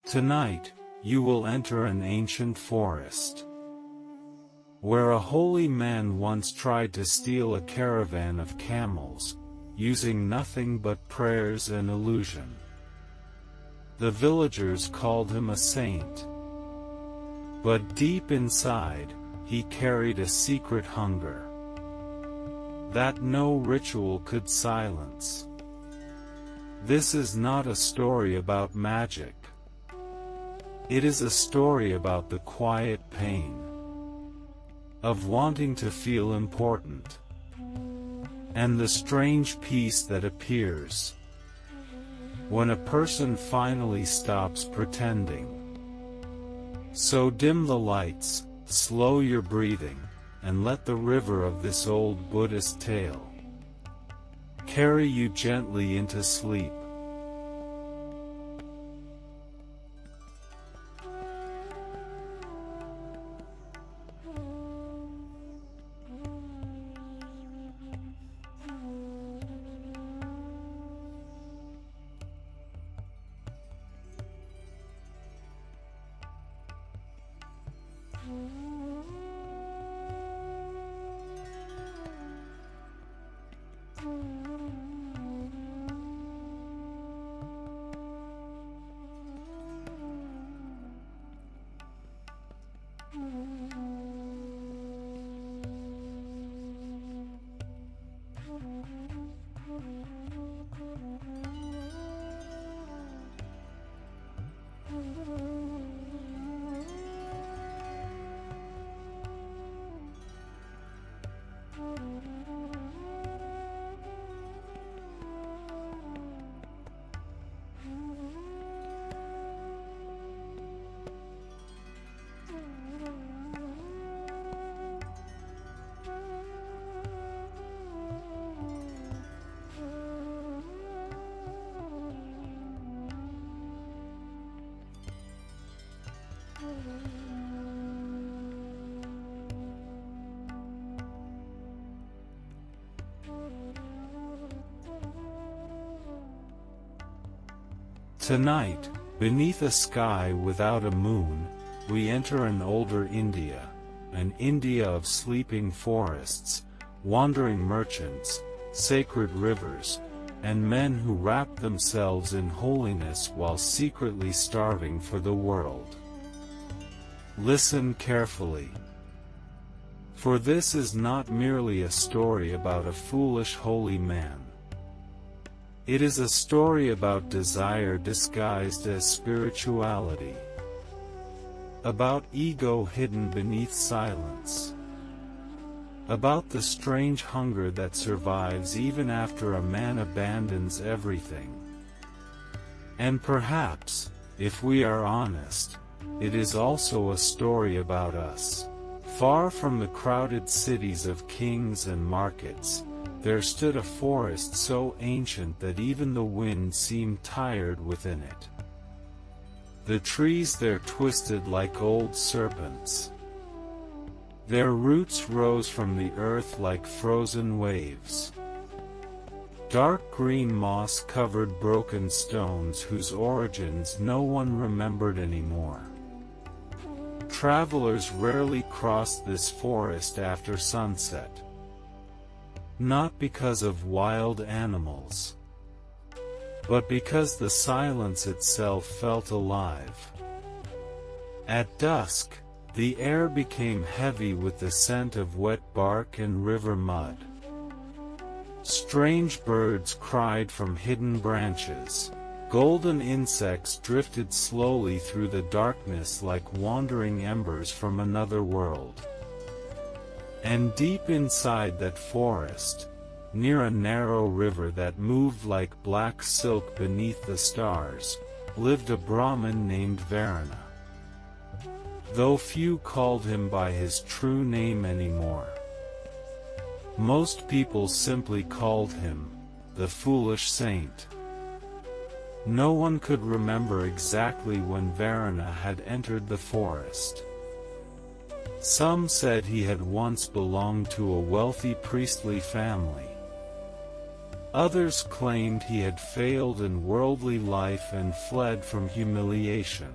Tonight, you will enter an ancient forest, where a holy man once tried to steal a caravan of camels, using nothing but prayers and illusion. The villagers called him a saint. But deep inside, he carried a secret hunger that no ritual could silence. This is not a story about magic. It is a story about the quiet pain of wanting to feel important, and the strange peace that appears when a person finally stops pretending. So dim the lights, slow your breathing, and let the river of this old Buddhist tale carry you gently into sleep. Tonight, beneath a sky without a moon, we enter an older India, an India of sleeping forests, wandering merchants, sacred rivers, and men who wrap themselves in holiness while secretly starving for the world. Listen carefully, for this is not merely a story about a foolish holy man. It is a story about desire disguised as spirituality, about ego hidden beneath silence, about the strange hunger that survives even after a man abandons everything. And perhaps, if we are honest, it is also a story about us. Far from the crowded cities of kings and markets, there stood a forest so ancient that even the wind seemed tired within it. The trees there twisted like old serpents. Their roots rose from the earth like frozen waves. Dark green moss covered broken stones whose origins no one remembered anymore. Travelers rarely crossed this forest after sunset. Not because of wild animals, but because the silence itself felt alive. At dusk, the air became heavy with the scent of wet bark and river mud. Strange birds cried from hidden branches. Golden insects drifted slowly through the darkness like wandering embers from another world. And deep inside that forest, near a narrow river that moved like black silk beneath the stars, lived a Brahmin named Varuna. Though few called him by his true name anymore. Most people simply called him the foolish saint. No one could remember exactly when Varuna had entered the forest. Some said he had once belonged to a wealthy priestly family. Others claimed he had failed in worldly life and fled from humiliation.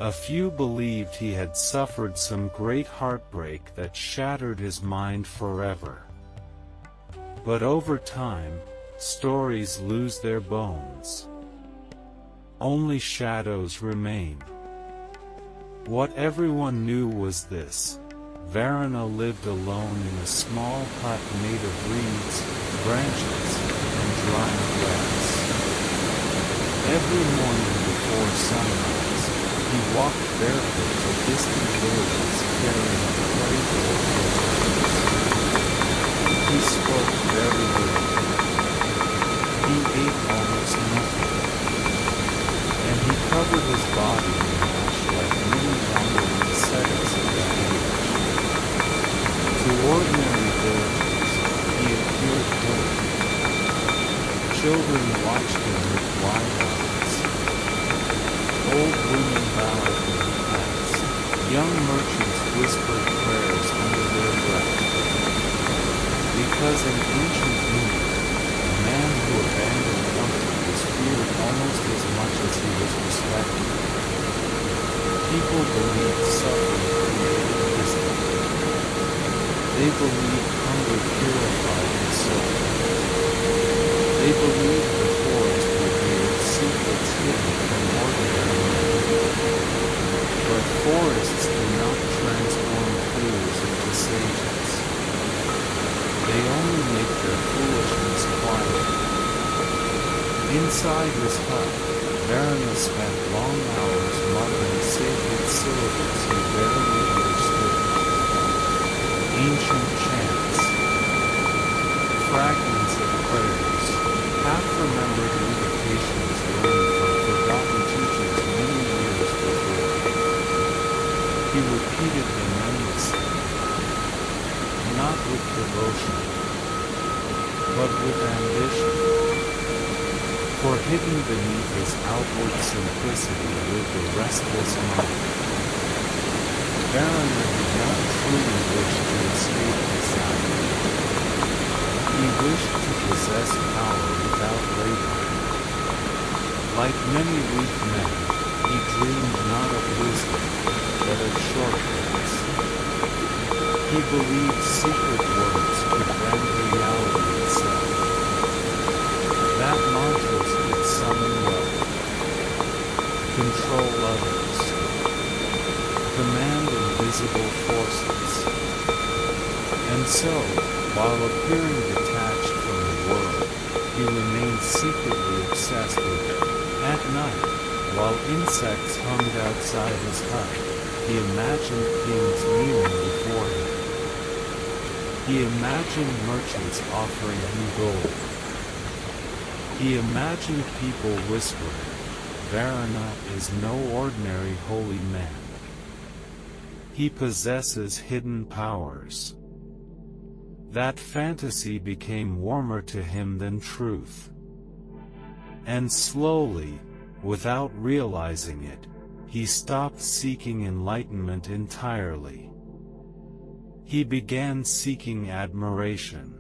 A few believed he had suffered some great heartbreak that shattered his mind forever. But over time, stories lose their bones. Only shadows remain. What everyone knew was this: Varuna lived alone in a small hut made of reeds, branches, and drying grass. Every morning before sunrise, he walked barefoot to distant villages carrying clay torches. He spoke very little. He ate almost nothing. And he covered his body in ash like many wandering ascetics of that age. To ordinary villagers, he appeared holy. Children watched him with wide eyes. Old women bowed when he passed. Young merchants whispered prayers under their breath. Because in ancient India, a man who abandoned comfort was feared almost as much as he was respected. People believed suffering created wisdom. They believed hunger purified the soul. They believed the forest revealed secrets hidden from ordinary men. But forests do not transform fools into sages. They only make their foolishness quiet. Inside his hut, Varuna spent long hours muttering sacred syllables he barely understood. Ancient chants, fragments of prayers, half-remembered meditations learned from forgotten teachers many years before. He repeated them endlessly, not with devotion, but with ambition. For hidden beneath his outward simplicity lived a restless mind. Varuna did not truly wish to escape society. He wished to possess power without labor. Like many weak men, he dreamed not of wisdom, but of shortcuts. He believed secret words could rend reality itself. That mantras could summon wealth, control others, command invisible forces. And so, while appearing detached from the world, he remained secretly obsessed with it. At night, while insects hummed outside his hut, he imagined kings kneeling before him. He imagined merchants offering him gold. He imagined people whispering, "Varuna is no ordinary holy man. He possesses hidden powers." That fantasy became warmer to him than truth. And slowly, without realizing it, he stopped seeking enlightenment entirely. He began seeking admiration.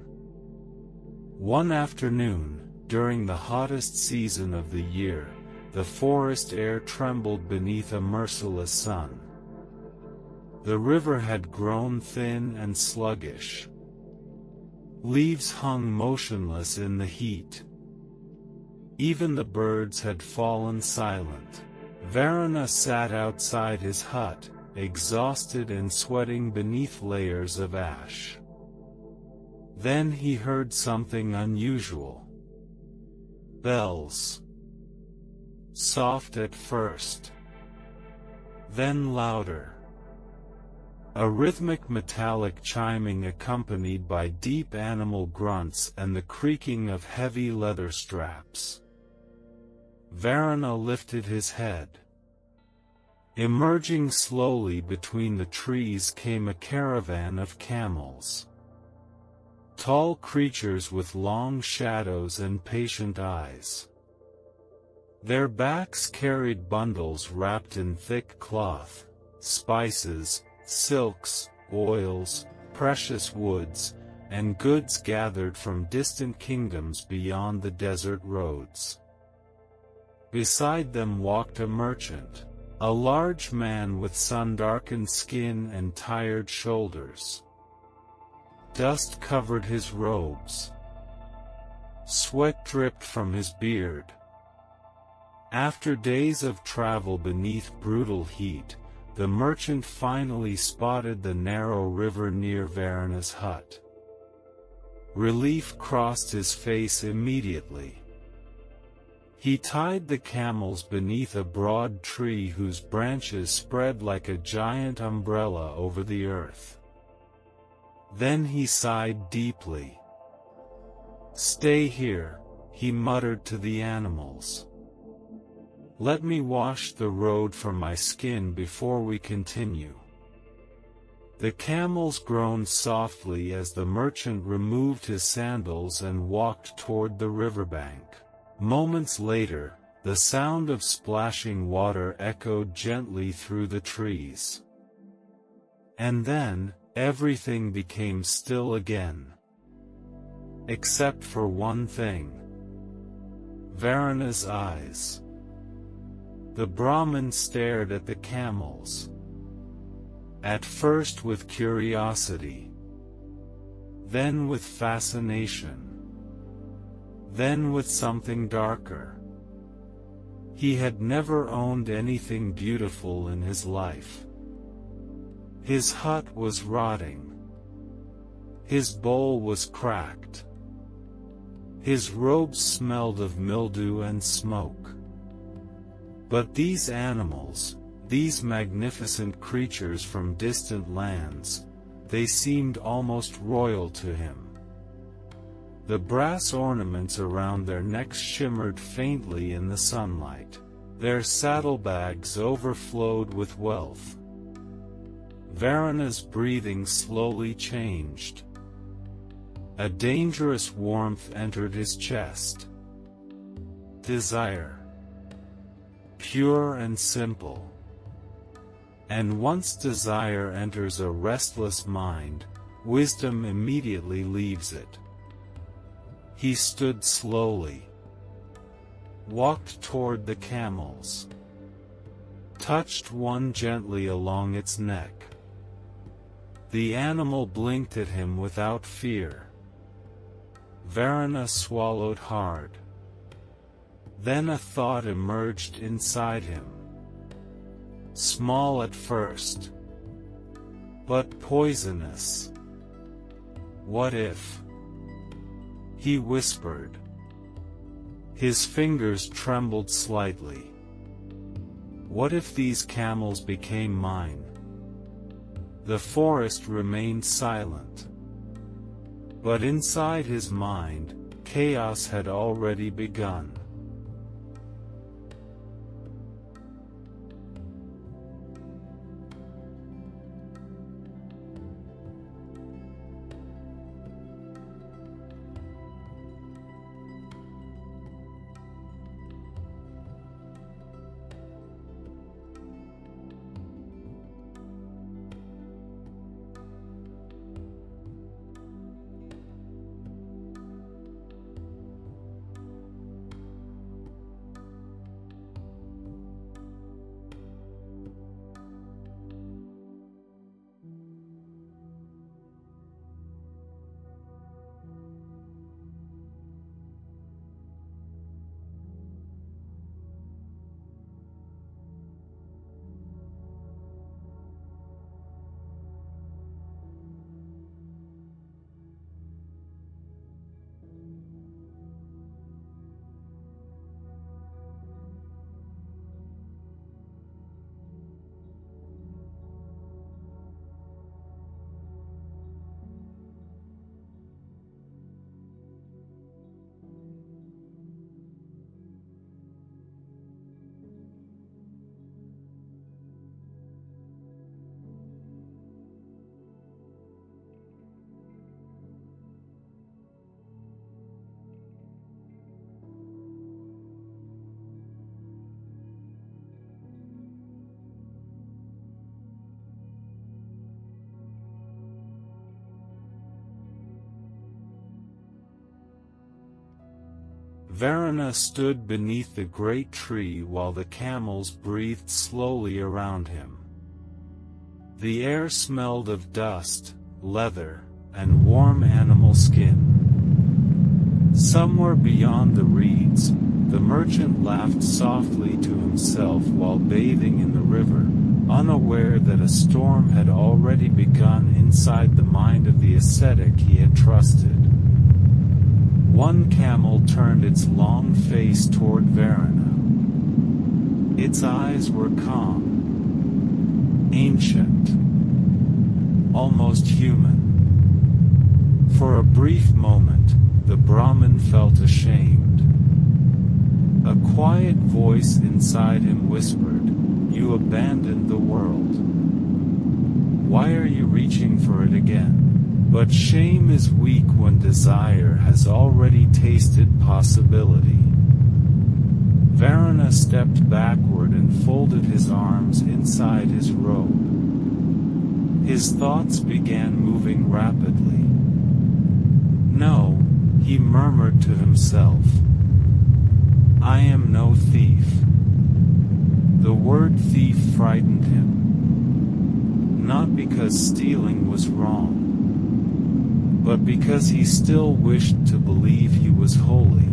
One afternoon, during the hottest season of the year, the forest air trembled beneath a merciless sun. The river had grown thin and sluggish. Leaves hung motionless in the heat. Even the birds had fallen silent. Varuna sat outside his hut, exhausted and sweating beneath layers of ash. Then he heard something unusual. Bells. Soft at first. Then louder. A rhythmic metallic chiming accompanied by deep animal grunts and the creaking of heavy leather straps. Varuna lifted his head. Emerging slowly between the trees came a caravan of camels. Tall creatures with long shadows and patient eyes. Their backs carried bundles wrapped in thick cloth, spices, silks, oils, precious woods, and goods gathered from distant kingdoms beyond the desert roads. Beside them walked a merchant, a large man with sun-darkened skin and tired shoulders. Dust covered his robes. Sweat dripped from his beard. After days of travel beneath brutal heat, the merchant finally spotted the narrow river near Varana's hut. Relief crossed his face immediately. He tied the camels beneath a broad tree whose branches spread like a giant umbrella over the earth. Then he sighed deeply. "Stay here," he muttered to the animals. "Let me wash the road from my skin before we continue." The camels groaned softly as the merchant removed his sandals and walked toward the riverbank. Moments later, the sound of splashing water echoed gently through the trees. And then, everything became still again. Except for one thing. Varana's eyes. The Brahmin stared at the camels. At first with curiosity. Then with fascination. Then with something darker. He had never owned anything beautiful in his life. His hut was rotting. His bowl was cracked. His robes smelled of mildew and smoke. But these animals, these magnificent creatures from distant lands, they seemed almost royal to him. The brass ornaments around their necks shimmered faintly in the sunlight. Their saddlebags overflowed with wealth. Varana's breathing slowly changed. A dangerous warmth entered his chest. Desire. Pure and simple. And once desire enters a restless mind, wisdom immediately leaves it. He stood slowly. Walked toward the camels. Touched one gently along its neck. The animal blinked at him without fear. Varana swallowed hard. Then a thought emerged inside him. Small at first, but poisonous. What if? He whispered. His fingers trembled slightly. What if these camels became mine? The forest remained silent. But inside his mind, chaos had already begun. Varuna stood beneath the great tree while the camels breathed slowly around him. The air smelled of dust, leather, and warm animal skin. Somewhere beyond the reeds, the merchant laughed softly to himself while bathing in the river, unaware that a storm had already begun inside the mind of the ascetic he had trusted. One camel turned its long face toward Varuna. Its eyes were calm, ancient, almost human. For a brief moment, the Brahmin felt ashamed. A quiet voice inside him whispered, "You abandoned the world. Why are you reaching for it again?" But shame is weak when desire has already tasted possibility. Varuna stepped backward and folded his arms inside his robe. His thoughts began moving rapidly. "No," he murmured to himself. "I am no thief." The word thief frightened him. Not because stealing was wrong, but because he still wished to believe he was holy.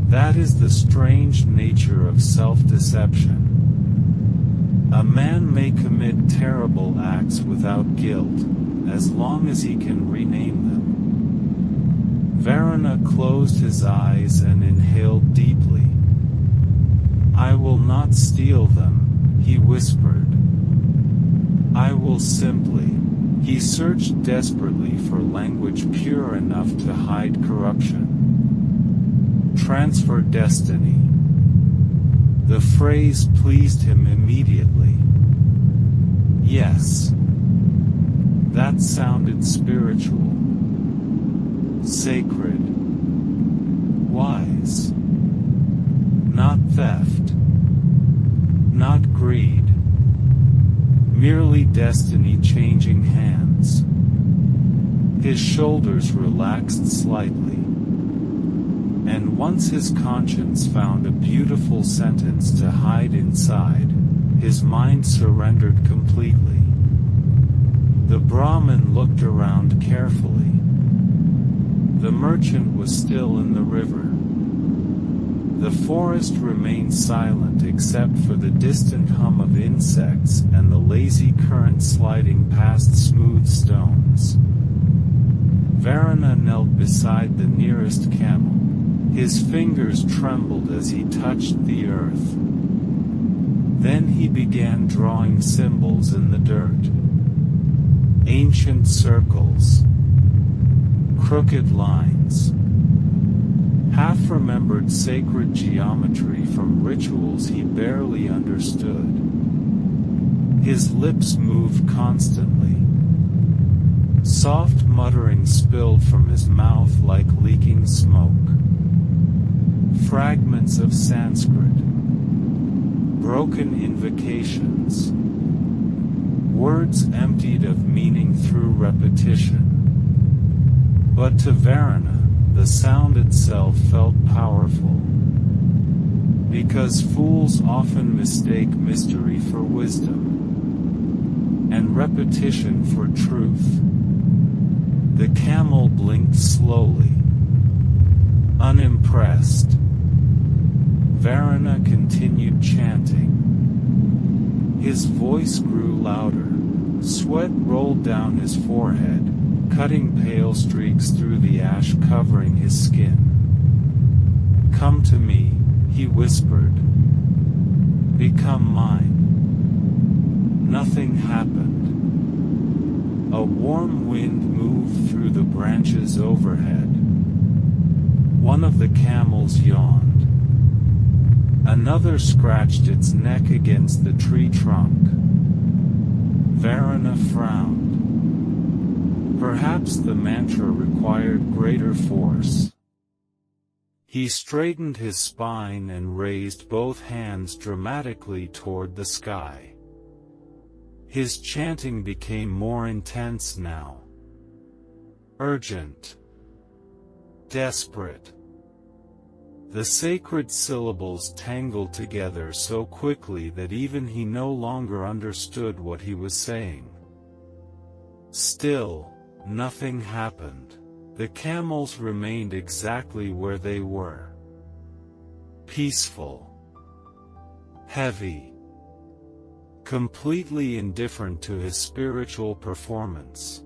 That is the strange nature of self-deception. A man may commit terrible acts without guilt, as long as he can rename them. Varuna closed his eyes and inhaled deeply. "I will not steal them," he whispered. "I will simply..." He searched desperately for language pure enough to hide corruption. "Transfer destiny." The phrase pleased him immediately. Yes. That sounded spiritual. Sacred. Wise. Not theft. Not greed. Merely destiny changing hands. His shoulders relaxed slightly. And once his conscience found a beautiful sentence to hide inside, his mind surrendered completely. The Brahmin looked around carefully. The merchant was still in the river. The forest remained silent except for the distant hum of insects and the lazy current sliding past smooth stones. Varuna knelt beside the nearest camel. His fingers trembled as he touched the earth. Then he began drawing symbols in the dirt. Ancient circles. Crooked lines. Half-remembered sacred geometry from rituals he barely understood. His lips moved constantly. Soft muttering spilled from his mouth like leaking smoke. Fragments of Sanskrit. Broken invocations. Words emptied of meaning through repetition. But to Varuna, the sound itself felt powerful. Because fools often mistake mystery for wisdom, and repetition for truth. The camel blinked slowly. Unimpressed. Varuna continued chanting. His voice grew louder. Sweat rolled down his forehead, cutting pale streaks through the ash covering his skin. "Come to me," he whispered. "Become mine." Nothing happened. A warm wind moved through the branches overhead. One of the camels yawned. Another scratched its neck against the tree trunk. Varuna frowned. Perhaps the mantra required greater force. He straightened his spine and raised both hands dramatically toward the sky. His chanting became more intense now. Urgent. Desperate. The sacred syllables tangled together so quickly that even he no longer understood what he was saying. Still, nothing happened. The camels remained exactly where they were. Peaceful. Heavy. Completely indifferent to his spiritual performance.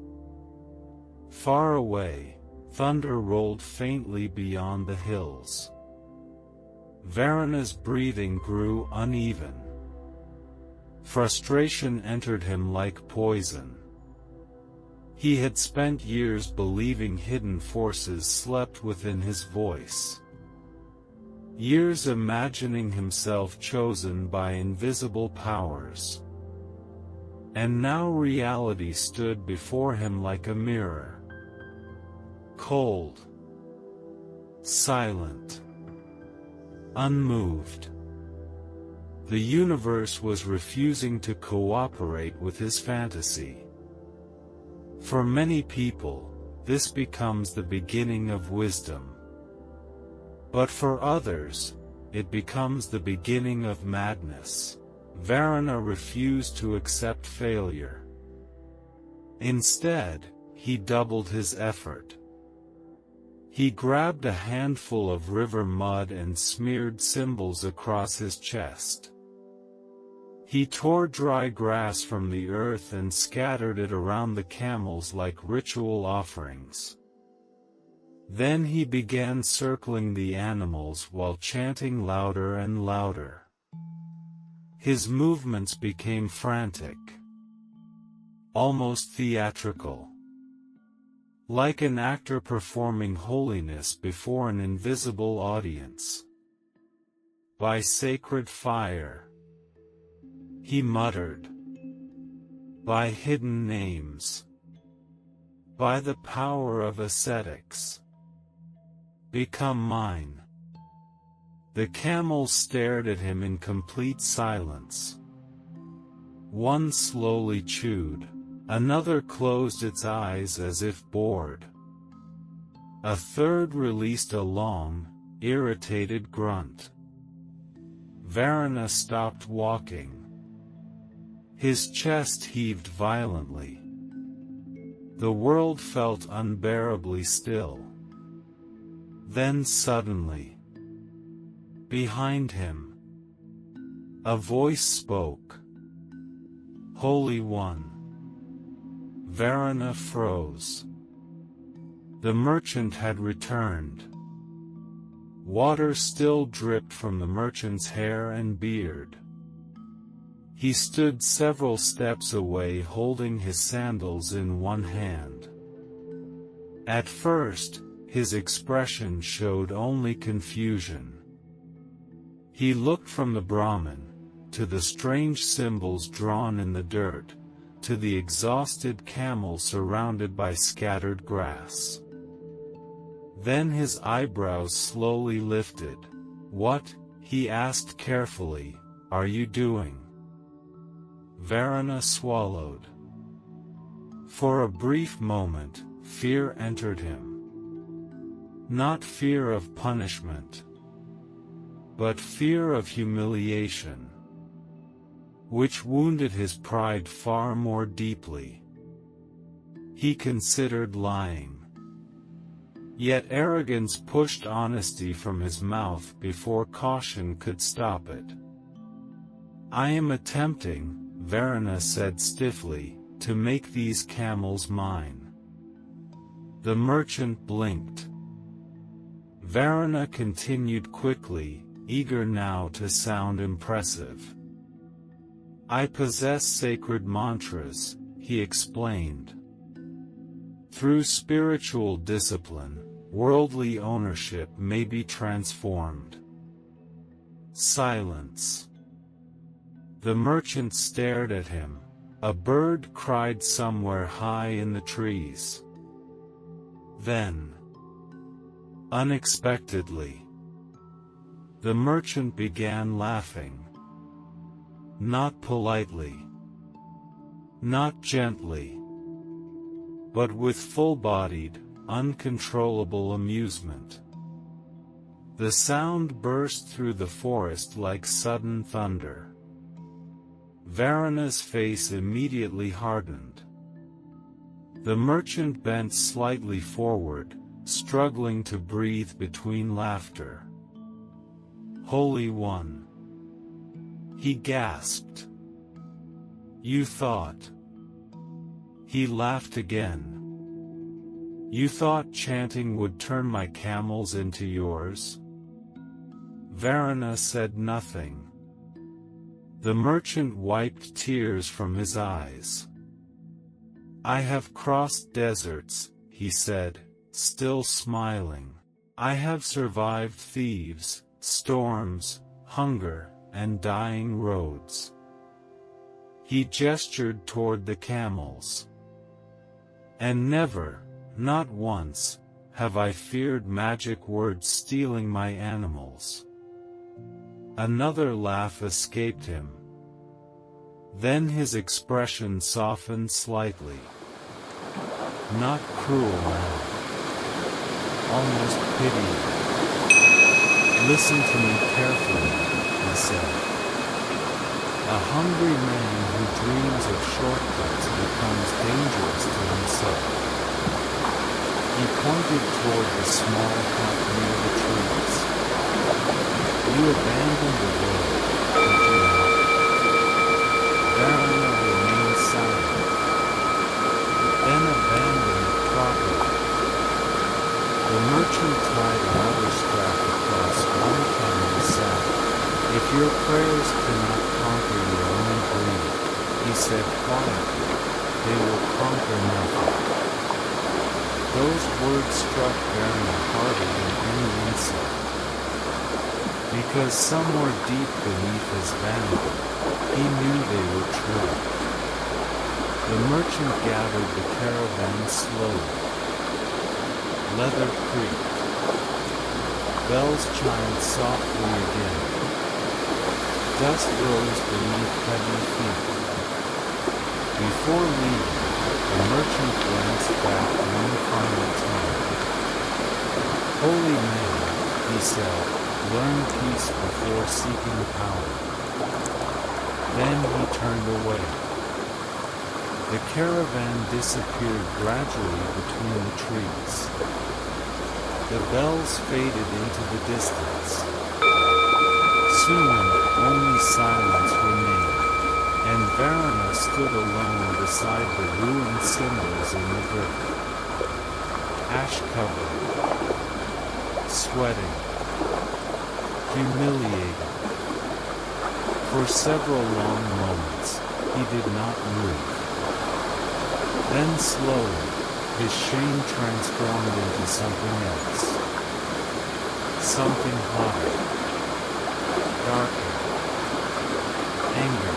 Far away, thunder rolled faintly beyond the hills. Varana's breathing grew uneven. Frustration entered him like poison. He had spent years believing hidden forces slept within his voice. Years imagining himself chosen by invisible powers. And now reality stood before him like a mirror. Cold. Silent. Unmoved. The universe was refusing to cooperate with his fantasy. For many people, this becomes the beginning of wisdom. But for others, it becomes the beginning of madness. Varana refused to accept failure. Instead, he doubled his effort. He grabbed a handful of river mud and smeared symbols across his chest. He tore dry grass from the earth and scattered it around the camels like ritual offerings. Then he began circling the animals while chanting louder and louder. His movements became frantic, almost theatrical. Like an actor performing holiness before an invisible audience. By sacred fire, he muttered. By hidden names. By the power of ascetics. Become mine. The camels stared at him in complete silence. One slowly chewed. Another closed its eyes as if bored. A third released a long, irritated grunt. Varana stopped walking. His chest heaved violently. The world felt unbearably still. Then suddenly, behind him, a voice spoke. Holy One. Varana froze. The merchant had returned. Water still dripped from the merchant's hair and beard. He stood several steps away holding his sandals in one hand. At first, his expression showed only confusion. He looked from the Brahmin, to the strange symbols drawn in the dirt, to the exhausted camel surrounded by scattered grass. Then his eyebrows slowly lifted. What, he asked carefully, are you doing? Varana swallowed. For a brief moment, fear entered him. Not fear of punishment, but fear of humiliation, which wounded his pride far more deeply. He considered lying. Yet arrogance pushed honesty from his mouth before caution could stop it. I am attempting, Varana said stiffly, to make these camels mine. The merchant blinked. Varana continued quickly, eager now to sound impressive. I possess sacred mantras, he explained. Through spiritual discipline, worldly ownership may be transformed. Silence. The merchant stared at him. A bird cried somewhere high in the trees. Then, unexpectedly, the merchant began laughing. Not politely, not gently, but with full-bodied, uncontrollable amusement. The sound burst through the forest like sudden thunder. Varana's face immediately hardened. The merchant bent slightly forward, struggling to breathe between laughter. "Holy One," he gasped. "You thought..." He laughed again. "You thought chanting would turn my camels into yours?" Varana said nothing. The merchant wiped tears from his eyes. "I have crossed deserts," he said, still smiling. "I have survived thieves, storms, hunger, and dying roads." He gestured toward the camels. "And never, not once, have I feared magic words stealing my animals." Another laugh escaped him. Then his expression softened slightly. "Not cruel now. Almost pitying. Listen to me carefully," he said. "A hungry man who dreams of shortcuts becomes dangerous to himself." He pointed toward the small hut near the trees. "You abandoned the road, did you not?" Varana remained silent. "Then abandon it properly." The merchant tied another strap across one camel saddle. "If your prayers cannot conquer your own greed," he said quietly, "they will conquer nothing." Those words struck Varana harder than any insult. Because somewhere deep beneath his vanity, he knew they were true. The merchant gathered the caravan slowly. Leather creaked. Bells chimed softly again. Dust rose beneath heavy feet. Before leaving, the merchant glanced back one final time. "Holy man," he said, "learn peace before seeking power." Then he turned away. The caravan disappeared gradually between the trees. The bells faded into the distance. Soon, only silence remained, and Varana stood alone beside the ruined symbols in the drift. Ash-covered, sweating, humiliated. For several long moments, he did not move. Then slowly, his shame transformed into something else. Something hotter, darker, anger.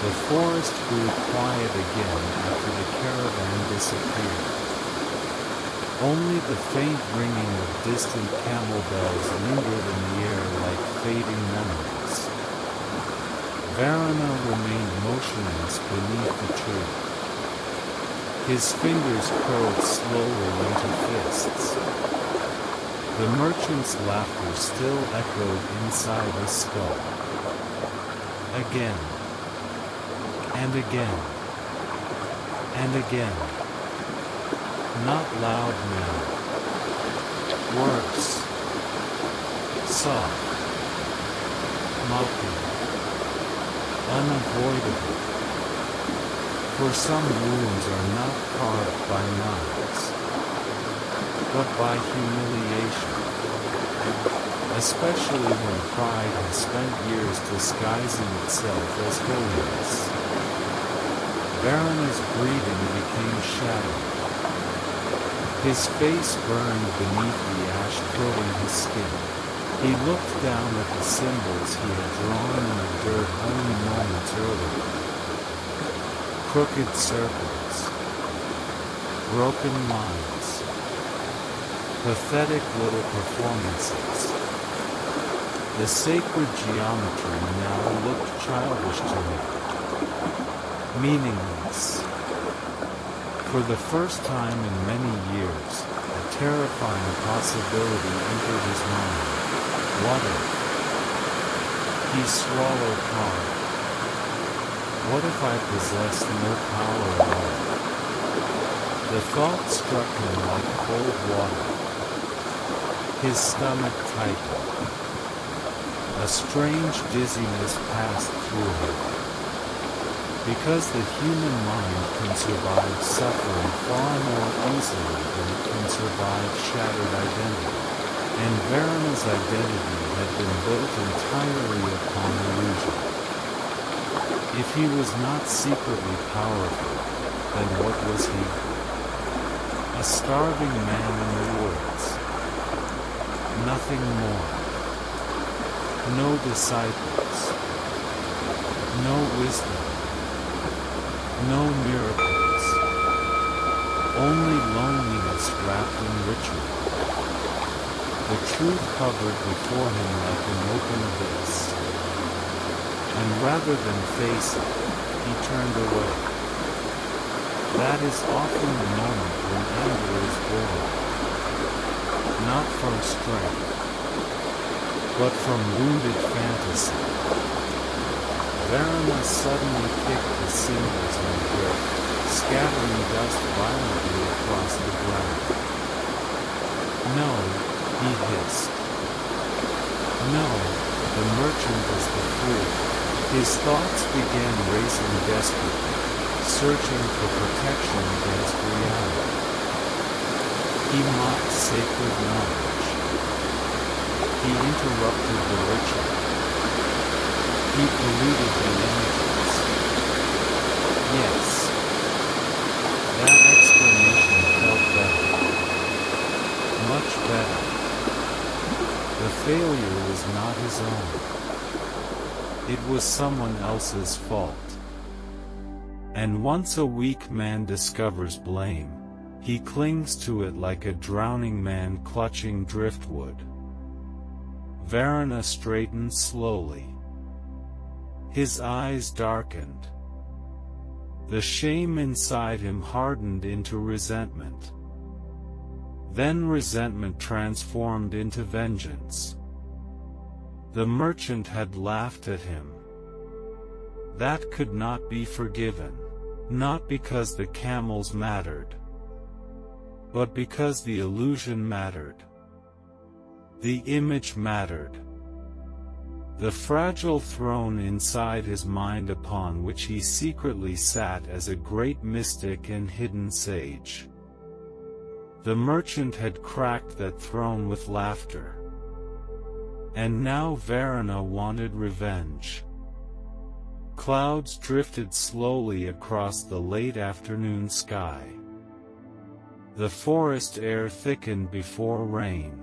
The forest grew quiet again after the caravan disappeared. Only the faint ringing of distant camel bells lingered in the air like fading memories. Varana remained motionless beneath the tree. His fingers curled slowly into fists. The merchant's laughter still echoed inside his skull. Again. And again. And again. Not loud now. Worse. Soft. Mocking. Unavoidable. For some wounds are not carved by knives. but by humiliation, especially when pride has spent years disguising itself as holiness. Varana's breathing became shattered. His face burned beneath the ash coating his skin. He looked down at the symbols he had drawn in the dirt only moments earlier. Crooked circles, broken lines, pathetic little performances. The sacred geometry now looked childish to him, meaningless. For the first time in many years, a terrifying possibility entered his mind. What if? He swallowed hard. What if I possessed no power at all? The thought struck him like cold water. His stomach tightened. A strange dizziness passed through him. Because the human mind can survive suffering far more easily than it can survive shattered identity, and Varana's identity had been built entirely upon illusion. If he was not secretly powerful, then what was he? A starving man in the woods. Nothing more. No disciples. No wisdom. No miracles. Only loneliness wrapped in ritual. The truth hovered before him like an open abyss. And rather than face it, he turned away. That is often the moment when anger is born. Not from strength, but from wounded fantasy. Varana suddenly kicked the symbols in the dirt, scattering dust violently across the ground. No, he hissed. No, the merchant was the fool. His thoughts began racing desperately, searching for protection against reality. He mocked sacred knowledge. He interrupted the ritual. He polluted the images. Yes. That explanation felt better. Much better. The failure was not his own. It was someone else's fault. And once a weak man discovers blame, he clings to it like a drowning man clutching driftwood. Varana straightened slowly. His eyes darkened. The shame inside him hardened into resentment. Then resentment transformed into vengeance. The merchant had laughed at him. That could not be forgiven, not because the camels mattered, but because the illusion mattered. The image mattered. The fragile throne inside his mind upon which he secretly sat as a great mystic and hidden sage. The merchant had cracked that throne with laughter. And now Varana wanted revenge. Clouds drifted slowly across the late afternoon sky. The forest air thickened before rain.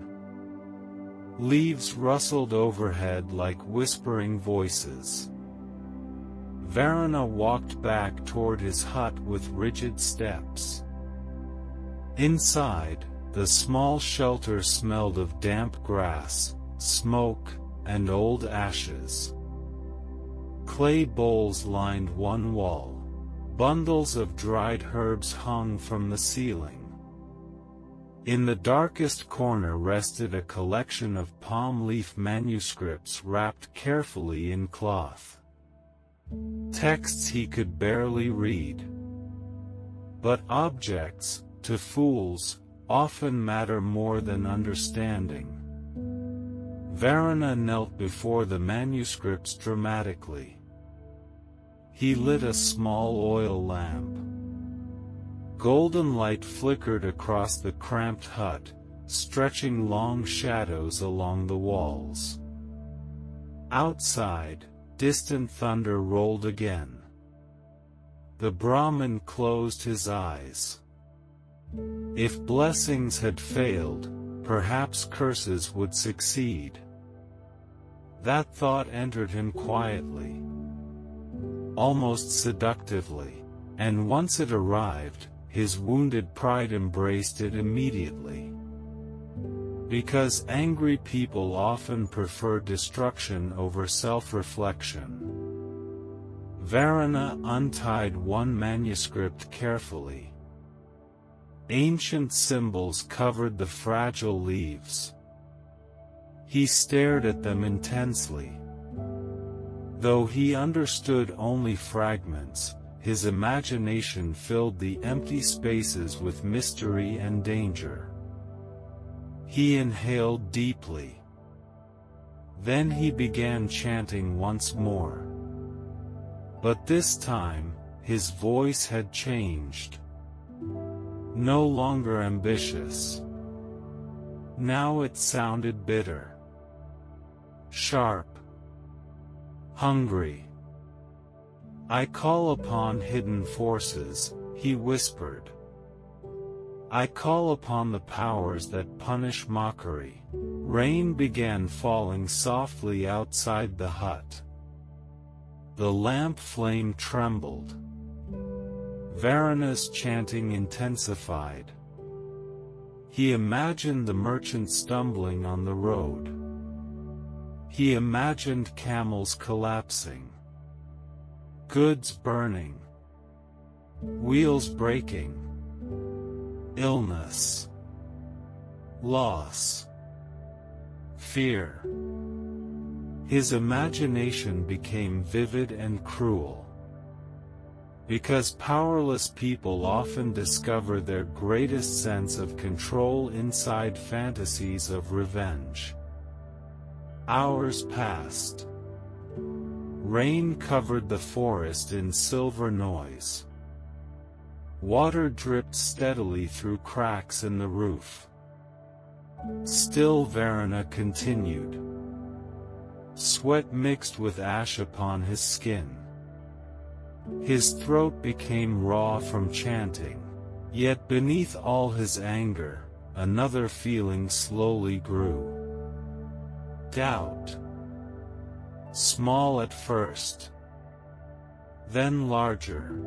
Leaves rustled overhead like whispering voices. Varana walked back toward his hut with rigid steps. Inside, the small shelter smelled of damp grass, smoke, and old ashes. Clay bowls lined one wall. Bundles of dried herbs hung from the ceiling. In the darkest corner rested a collection of palm leaf manuscripts wrapped carefully in cloth. Texts he could barely read. But objects, to fools, often matter more than understanding. Varana knelt before the manuscripts dramatically. He lit a small oil lamp. Golden light flickered across the cramped hut, stretching long shadows along the walls. Outside, distant thunder rolled again. The Brahmin closed his eyes. If blessings had failed, perhaps curses would succeed. That thought entered him quietly, almost seductively, and once it arrived, his wounded pride embraced it immediately. Because angry people often prefer destruction over self-reflection. Varuna untied one manuscript carefully. Ancient symbols covered the fragile leaves. He stared at them intensely. Though he understood only fragments, his imagination filled the empty spaces with mystery and danger. He inhaled deeply. Then he began chanting once more. But this time, his voice had changed. No longer ambitious. Now it sounded bitter. Sharp. Hungry. I call upon hidden forces, he whispered. I call upon the powers that punish mockery. Rain began falling softly outside the hut. The lamp flame trembled. Varuna's chanting intensified. He imagined the merchant stumbling on the road. He imagined camels collapsing, goods burning, wheels breaking, illness, loss, fear. His imagination became vivid and cruel. Because powerless people often discover their greatest sense of control inside fantasies of revenge. Hours passed. Rain covered the forest in silver noise. Water dripped steadily through cracks in the roof. Still Varuna continued. Sweat mixed with ash upon his skin. His throat became raw from chanting. Yet beneath all his anger, another feeling slowly grew. Doubt. Small at first, then larger.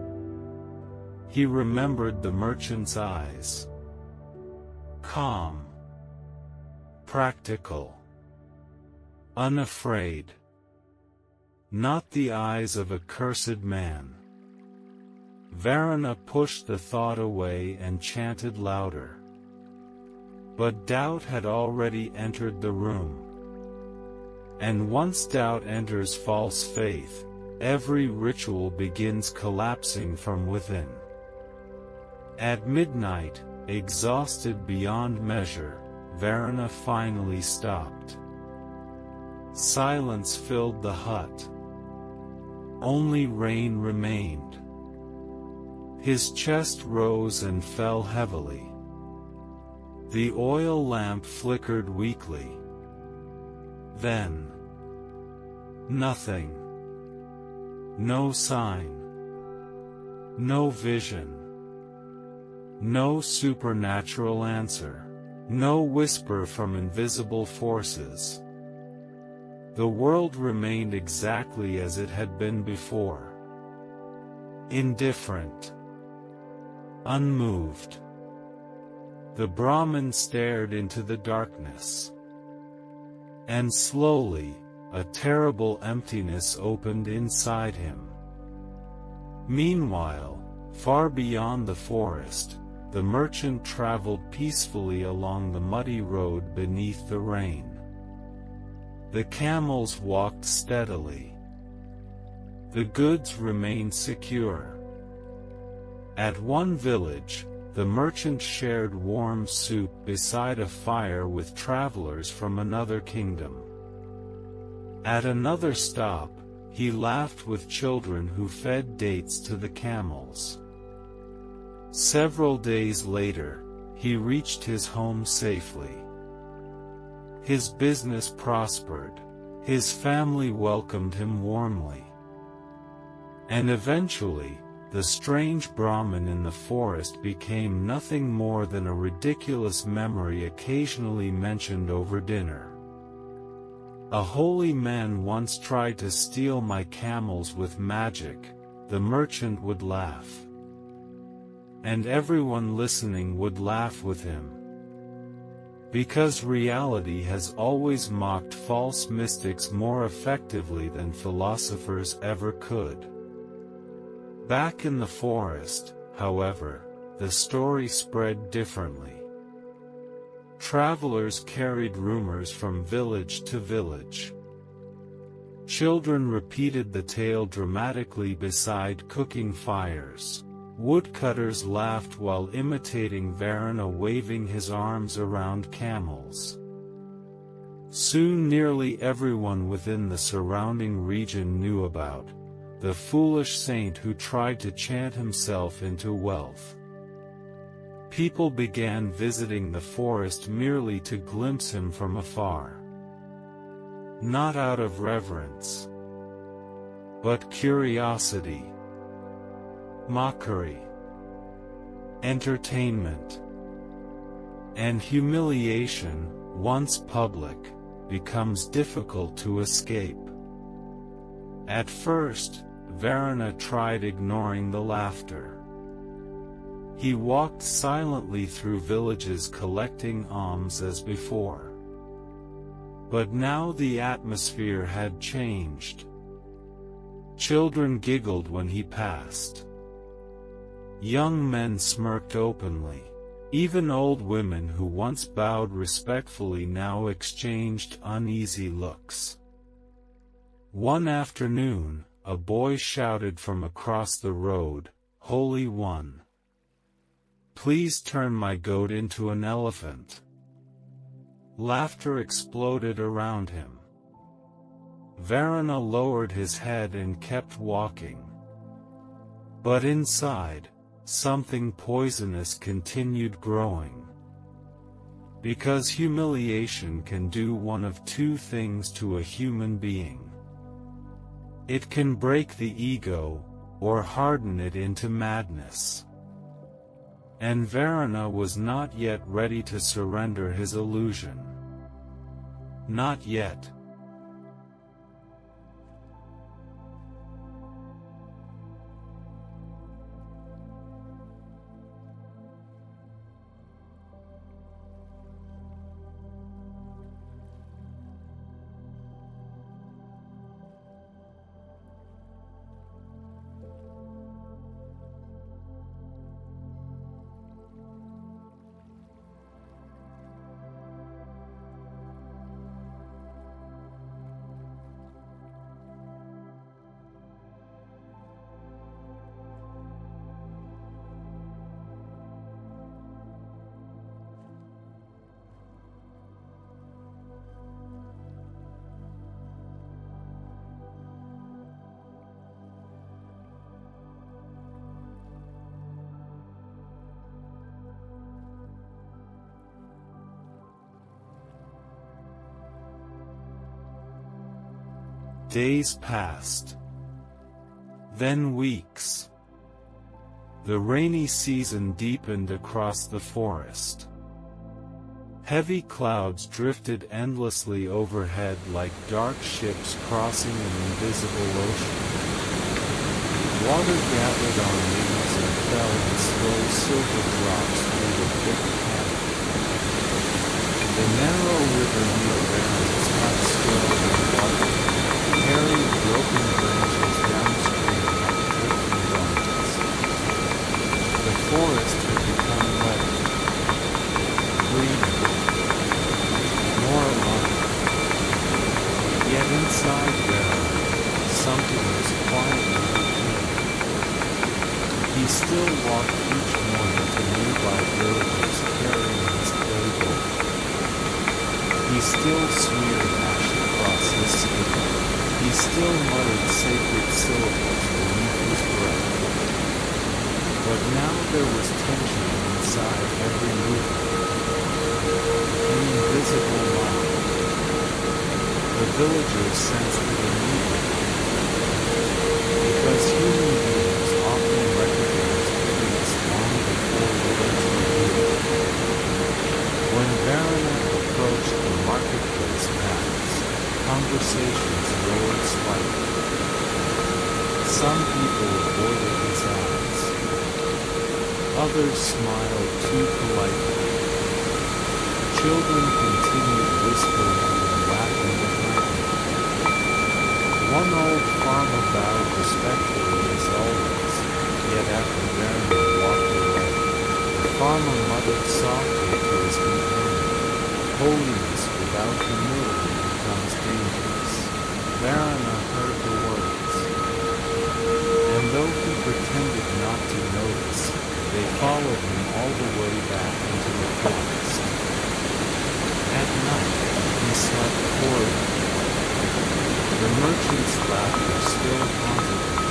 He remembered the merchant's eyes. Calm. Practical. Unafraid. Not the eyes of a cursed man. Varuna pushed the thought away and chanted louder. But doubt had already entered the room. And once doubt enters false faith, every ritual begins collapsing from within. At midnight, exhausted beyond measure, Varuna finally stopped. Silence filled the hut. Only rain remained. His chest rose and fell heavily. The oil lamp flickered weakly. Then, nothing. No sign. No vision. No supernatural answer. No whisper from invisible forces. The world remained exactly as it had been before. Indifferent. Unmoved. The Brahmin stared into the darkness. And slowly, a terrible emptiness opened inside him. Meanwhile, far beyond the forest, the merchant traveled peacefully along the muddy road beneath the rain. The camels walked steadily. The goods remained secure. At one village, the merchant shared warm soup beside a fire with travelers from another kingdom. At another stop, he laughed with children who fed dates to the camels. Several days later, he reached his home safely. His business prospered. His family welcomed him warmly. And eventually, the strange Brahmin in the forest became nothing more than a ridiculous memory occasionally mentioned over dinner. "A holy man once tried to steal my camels with magic," the merchant would laugh. And everyone listening would laugh with him. Because reality has always mocked false mystics more effectively than philosophers ever could. Back in the forest, however, the story spread differently. Travelers carried rumors from village to village. Children repeated the tale dramatically beside cooking fires. Woodcutters laughed while imitating Varuna waving his arms around camels. Soon nearly everyone within the surrounding region knew about the foolish saint who tried to chant himself into wealth. People began visiting the forest merely to glimpse him from afar. Not out of reverence, but curiosity, mockery, entertainment, and humiliation, once public, becomes difficult to escape. At first, Varuna tried ignoring the laughter. He walked silently through villages collecting alms as before. But now the atmosphere had changed. Children giggled when he passed. Young men smirked openly. Even old women who once bowed respectfully now exchanged uneasy looks. One afternoon, a boy shouted from across the road, "Holy One! Please turn my goat into an elephant." Laughter exploded around him. Varuna lowered his head and kept walking. But inside, something poisonous continued growing. Because humiliation can do one of two things to a human being. It can break the ego, or harden it into madness. And Varuna was not yet ready to surrender his illusion. Not yet. Days passed. Then weeks. The rainy season deepened across the forest. Heavy clouds drifted endlessly overhead like dark ships crossing an invisible ocean. Water gathered on leaves and fell in slow silver drops through the thick canopy. The narrow river near Varen's hut swelled in water, carrying broken branches downstream like drifting garments. The forest had become wetter, greener, more alive. Yet inside Varen, something was quietly decaying. He still walked each morning to nearby villages carrying his clay bowl. He still smeared ash across his skin. He still muttered sacred syllables beneath his breath. But now there was tension inside. inside every movement. An invisible line. The villagers sensed it immediately, because human beings often recognize goodness long before words reveal it. When Varuna approached the marketplace paths, conversations lowered slightly. Some people avoided his eyes. Others smiled too politely. Children continued whispering and laughing behind him. One old farmer bowed respectfully as always, yet after Varuna walked away, the farmer muttered softly to his companion, "Holiness without humility becomes dangerous." Varuna heard the words, and though he pretended not to notice, they followed him all the way back into the forest. At night, he slept poorly. The merchant's laughter still haunted him.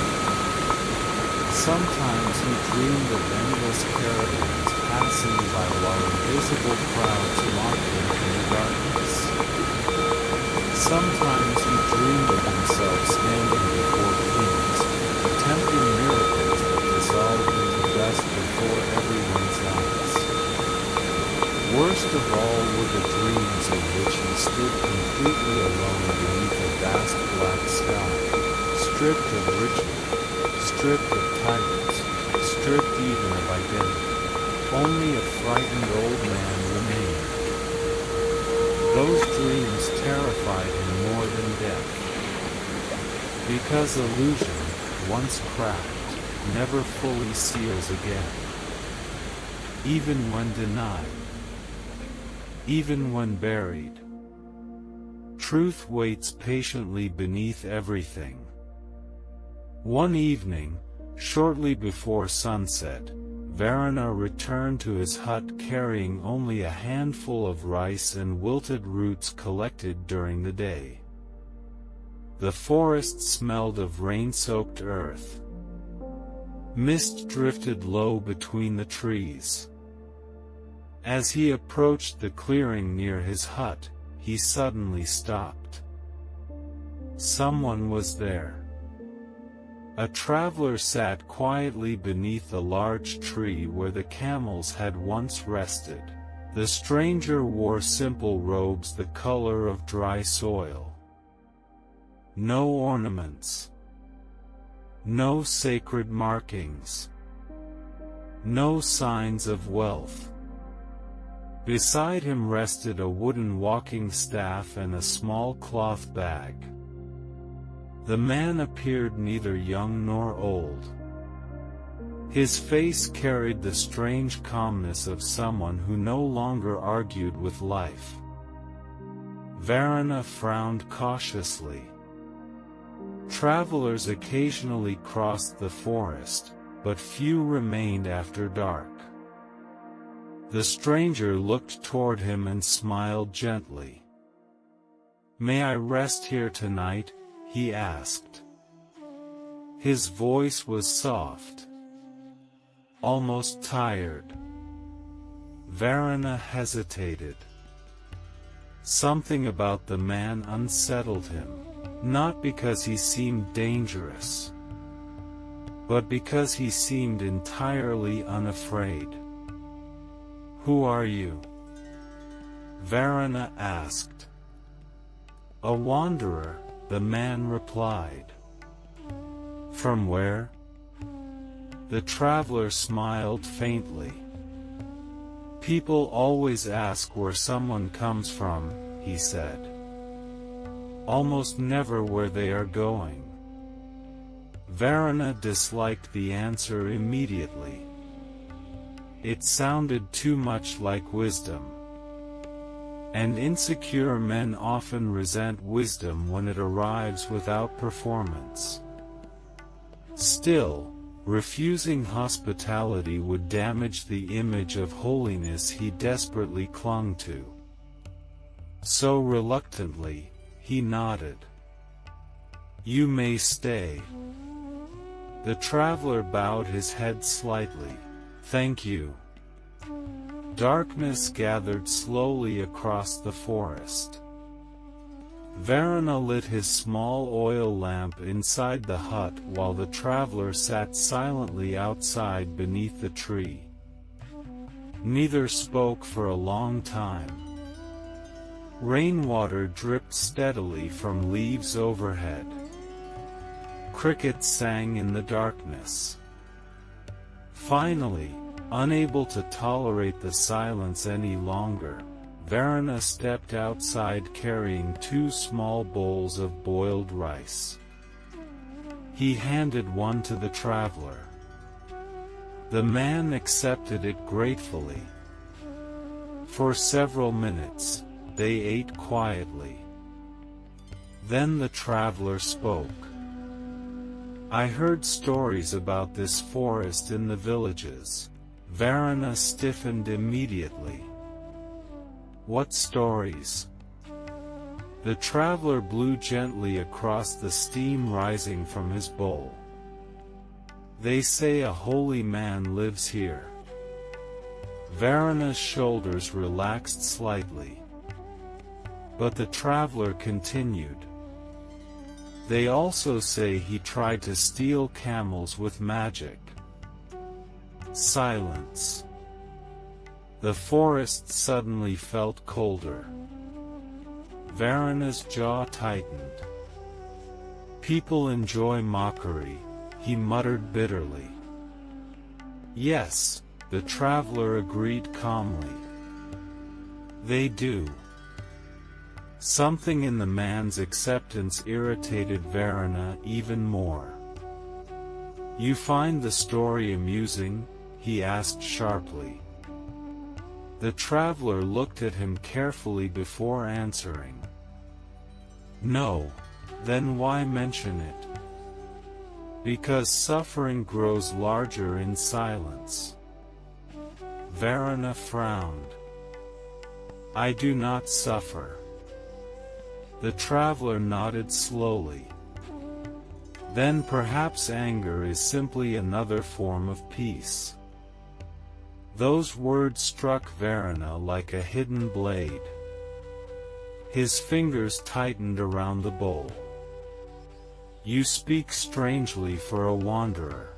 Sometimes he dreamed of endless caravans passing by while invisible crowds mocked him in the darkness. Sometimes he dreamed of himself standing before kings, attempting miracles that dissolved into dust before everyone's eyes. Worst of all were the dreams in which he stood completely alone beneath a vast black sky, stripped of ritual, stripped of titles, stripped even of identity. Only a frightened old man remained. Those dreams terrified him more than death. Because illusion, once cracked, never fully seals again. Even when denied. Even when buried. Truth waits patiently beneath everything. One evening, shortly before sunset, Varuna returned to his hut carrying only a handful of rice and wilted roots collected during the day. The forest smelled of rain-soaked earth. Mist drifted low between the trees. As he approached the clearing near his hut, he suddenly stopped. Someone was there. A traveler sat quietly beneath a large tree where the camels had once rested. The stranger wore simple robes the color of dry soil. No ornaments. No sacred markings. No signs of wealth. Beside him rested a wooden walking staff and a small cloth bag. The man appeared neither young nor old. His face carried the strange calmness of someone who no longer argued with life. Varuna frowned cautiously. Travelers occasionally crossed the forest, but few remained after dark. The stranger looked toward him and smiled gently. "May I rest here tonight?" he asked. His voice was soft, almost tired. Varuna hesitated. Something about the man unsettled him, not because he seemed dangerous, but because he seemed entirely unafraid. "Who are you?" Varuna asked. "A wanderer," the man replied. "From where?" The traveler smiled faintly. "People always ask where someone comes from," he said. "Almost never where they are going." Varuna disliked the answer immediately. It sounded too much like wisdom. And insecure men often resent wisdom when it arrives without performance. Still, refusing hospitality would damage the image of holiness he desperately clung to. So reluctantly, he nodded. "You may stay." The traveler bowed his head slightly. "Thank you. Darkness gathered slowly across the forest. Varuna lit his small oil lamp inside the hut while the traveler sat silently outside beneath the tree. Neither spoke for a long time. Rainwater dripped steadily from leaves overhead. Crickets sang in the darkness. Finally, unable to tolerate the silence any longer, Varuna stepped outside carrying 2 small bowls of boiled rice. He handed one to the traveler. The man accepted it gratefully. For several minutes, they ate quietly. Then the traveler spoke. "I heard stories about this forest in the villages." Varuna stiffened immediately. "What stories?" The traveler blew gently across the steam rising from his bowl. "They say a holy man lives here." Varuna's shoulders relaxed slightly. But the traveler continued. "They also say he tried to steal camels with magic." Silence. The forest suddenly felt colder. Varuna's jaw tightened. "People enjoy mockery," he muttered bitterly. "Yes," the traveler agreed calmly. "They do." Something in the man's acceptance irritated Varuna even more. "You find the story amusing?" he asked sharply. The traveler looked at him carefully before answering. "No." "Then why mention it?" "Because suffering grows larger in silence." Varuna frowned. "I do not suffer." The traveler nodded slowly. "Then perhaps anger is simply another form of peace." Those words struck Varuna like a hidden blade. His fingers tightened around the bowl. "You speak strangely for a wanderer.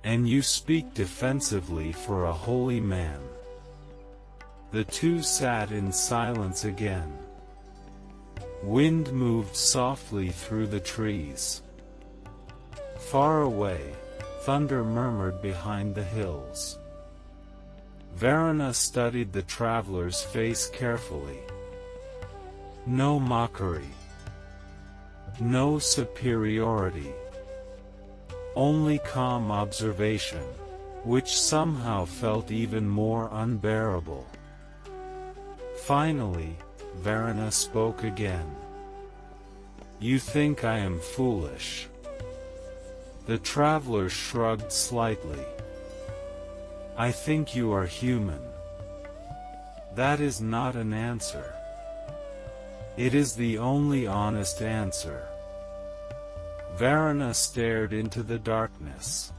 And you speak defensively for a holy man." The two sat in silence again. Wind moved softly through the trees. Far away, thunder murmured behind the hills. Varuna studied the traveler's face carefully. No mockery. No superiority. Only calm observation, which somehow felt even more unbearable. Finally, Varuna spoke again. "You think I am foolish?" The traveler shrugged slightly. "I think you are human." "That is not an answer." "It is the only honest answer." Varuna stared into the darkness.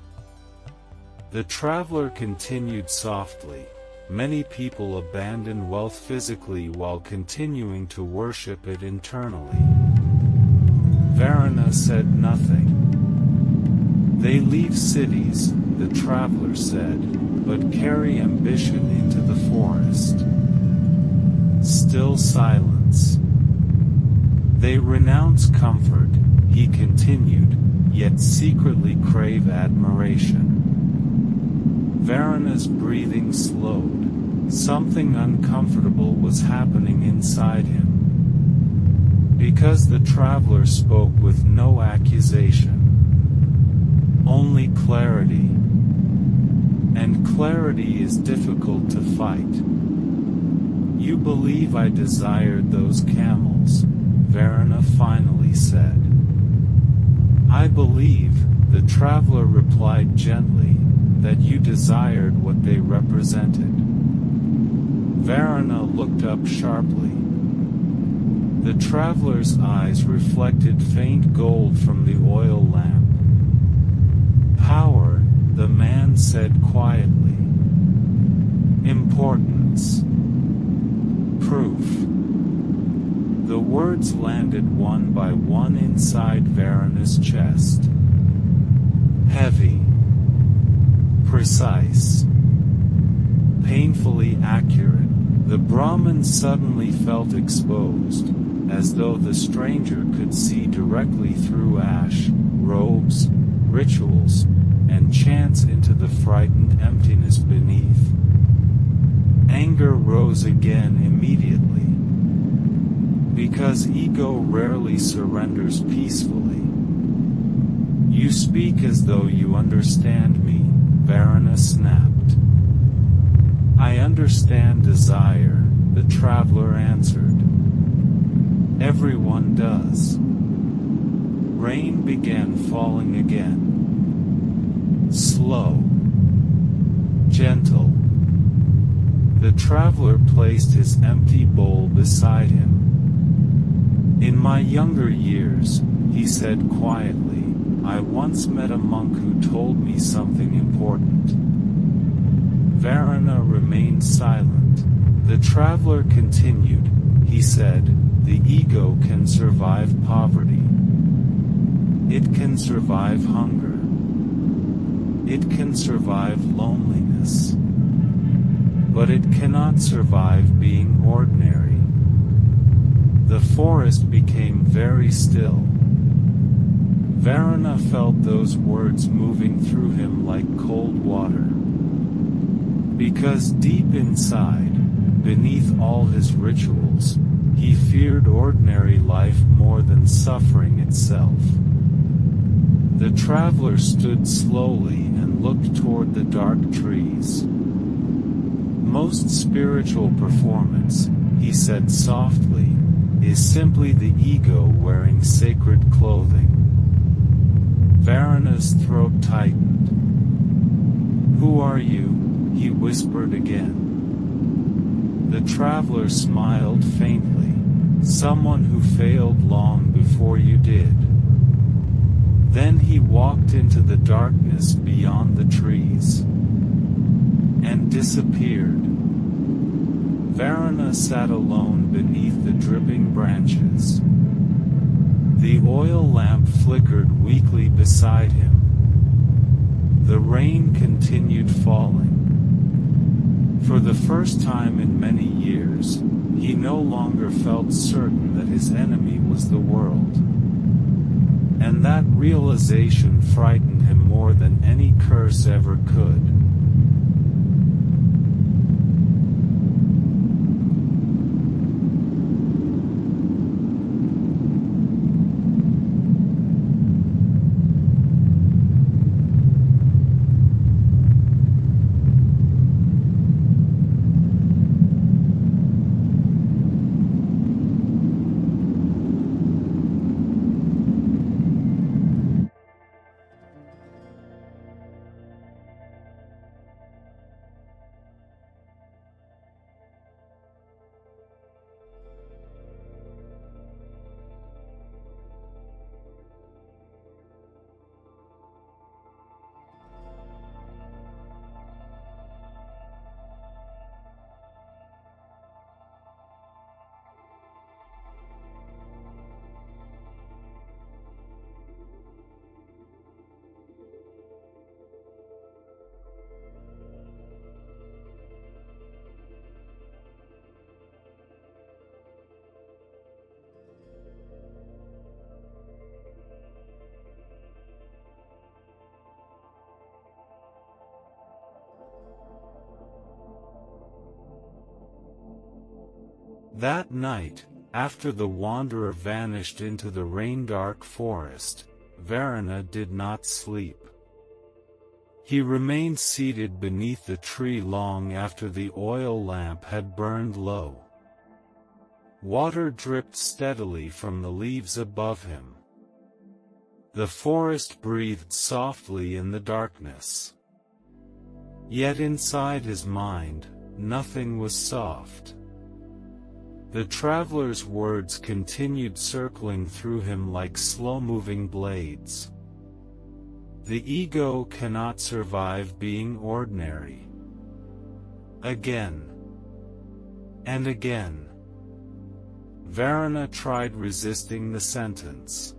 The traveler continued softly. Many people abandon wealth physically while continuing to worship it internally. Varuna said nothing. "They leave cities," the traveler said, "but carry ambition into the forest." Still silence. "They renounce comfort," he continued, "yet secretly crave admiration." Varuna's breathing slowed. Something uncomfortable was happening inside him. Because the traveler spoke with no accusation. Only clarity. And clarity is difficult to fight. "You believe I desired those camels," Varuna finally said. "I believe," the traveler replied gently, "that you desired what they represented." Varuna looked up sharply. The traveler's eyes reflected faint gold from the oil lamp. "Power," the man said quietly. Importance. Proof. The words landed one by one inside Varana's chest. Heavy. Precise. Painfully accurate. The Brahmin suddenly felt exposed, as though the stranger could see directly through ash, robes, rituals, and chants into the frightened emptiness beneath. Anger rose again immediately. Because ego rarely surrenders peacefully. You speak as though you understand me, Varana snapped. I understand desire, the traveler answered. Everyone does. Rain began falling again. Slow. Gentle. The traveler placed his empty bowl beside him. In my younger years, he said quietly, I once met a monk who told me something important. Varana remained silent. The traveler continued, he said, the ego can survive poverty. It can survive hunger. It can survive loneliness. But it cannot survive being ordinary. The forest became very still. Varana felt those words moving through him like cold water. Because deep inside, beneath all his rituals, he feared ordinary life more than suffering itself. The traveler stood slowly and looked toward the dark trees. Most spiritual performance, he said softly, is simply the ego wearing sacred clothing. Varana's throat tightened. Who are you? He whispered again. The traveler smiled faintly. Someone who failed long before you did. Then he walked into the darkness beyond the trees. And disappeared. Varana sat alone beneath the dripping branches. The oil lamp flickered weakly beside him. The rain continued falling. For the first time in many years, he no longer felt certain that his enemy was the world. And that realization frightened him more than any curse ever could. That night, after the wanderer vanished into the rain-dark forest, Varana did not sleep. He remained seated beneath the tree long after the oil lamp had burned low. Water dripped steadily from the leaves above him. The forest breathed softly in the darkness. Yet inside his mind, nothing was soft. The traveler's words continued circling through him like slow-moving blades. The ego cannot survive being ordinary. Again. And again. Varuna tried resisting the sentence.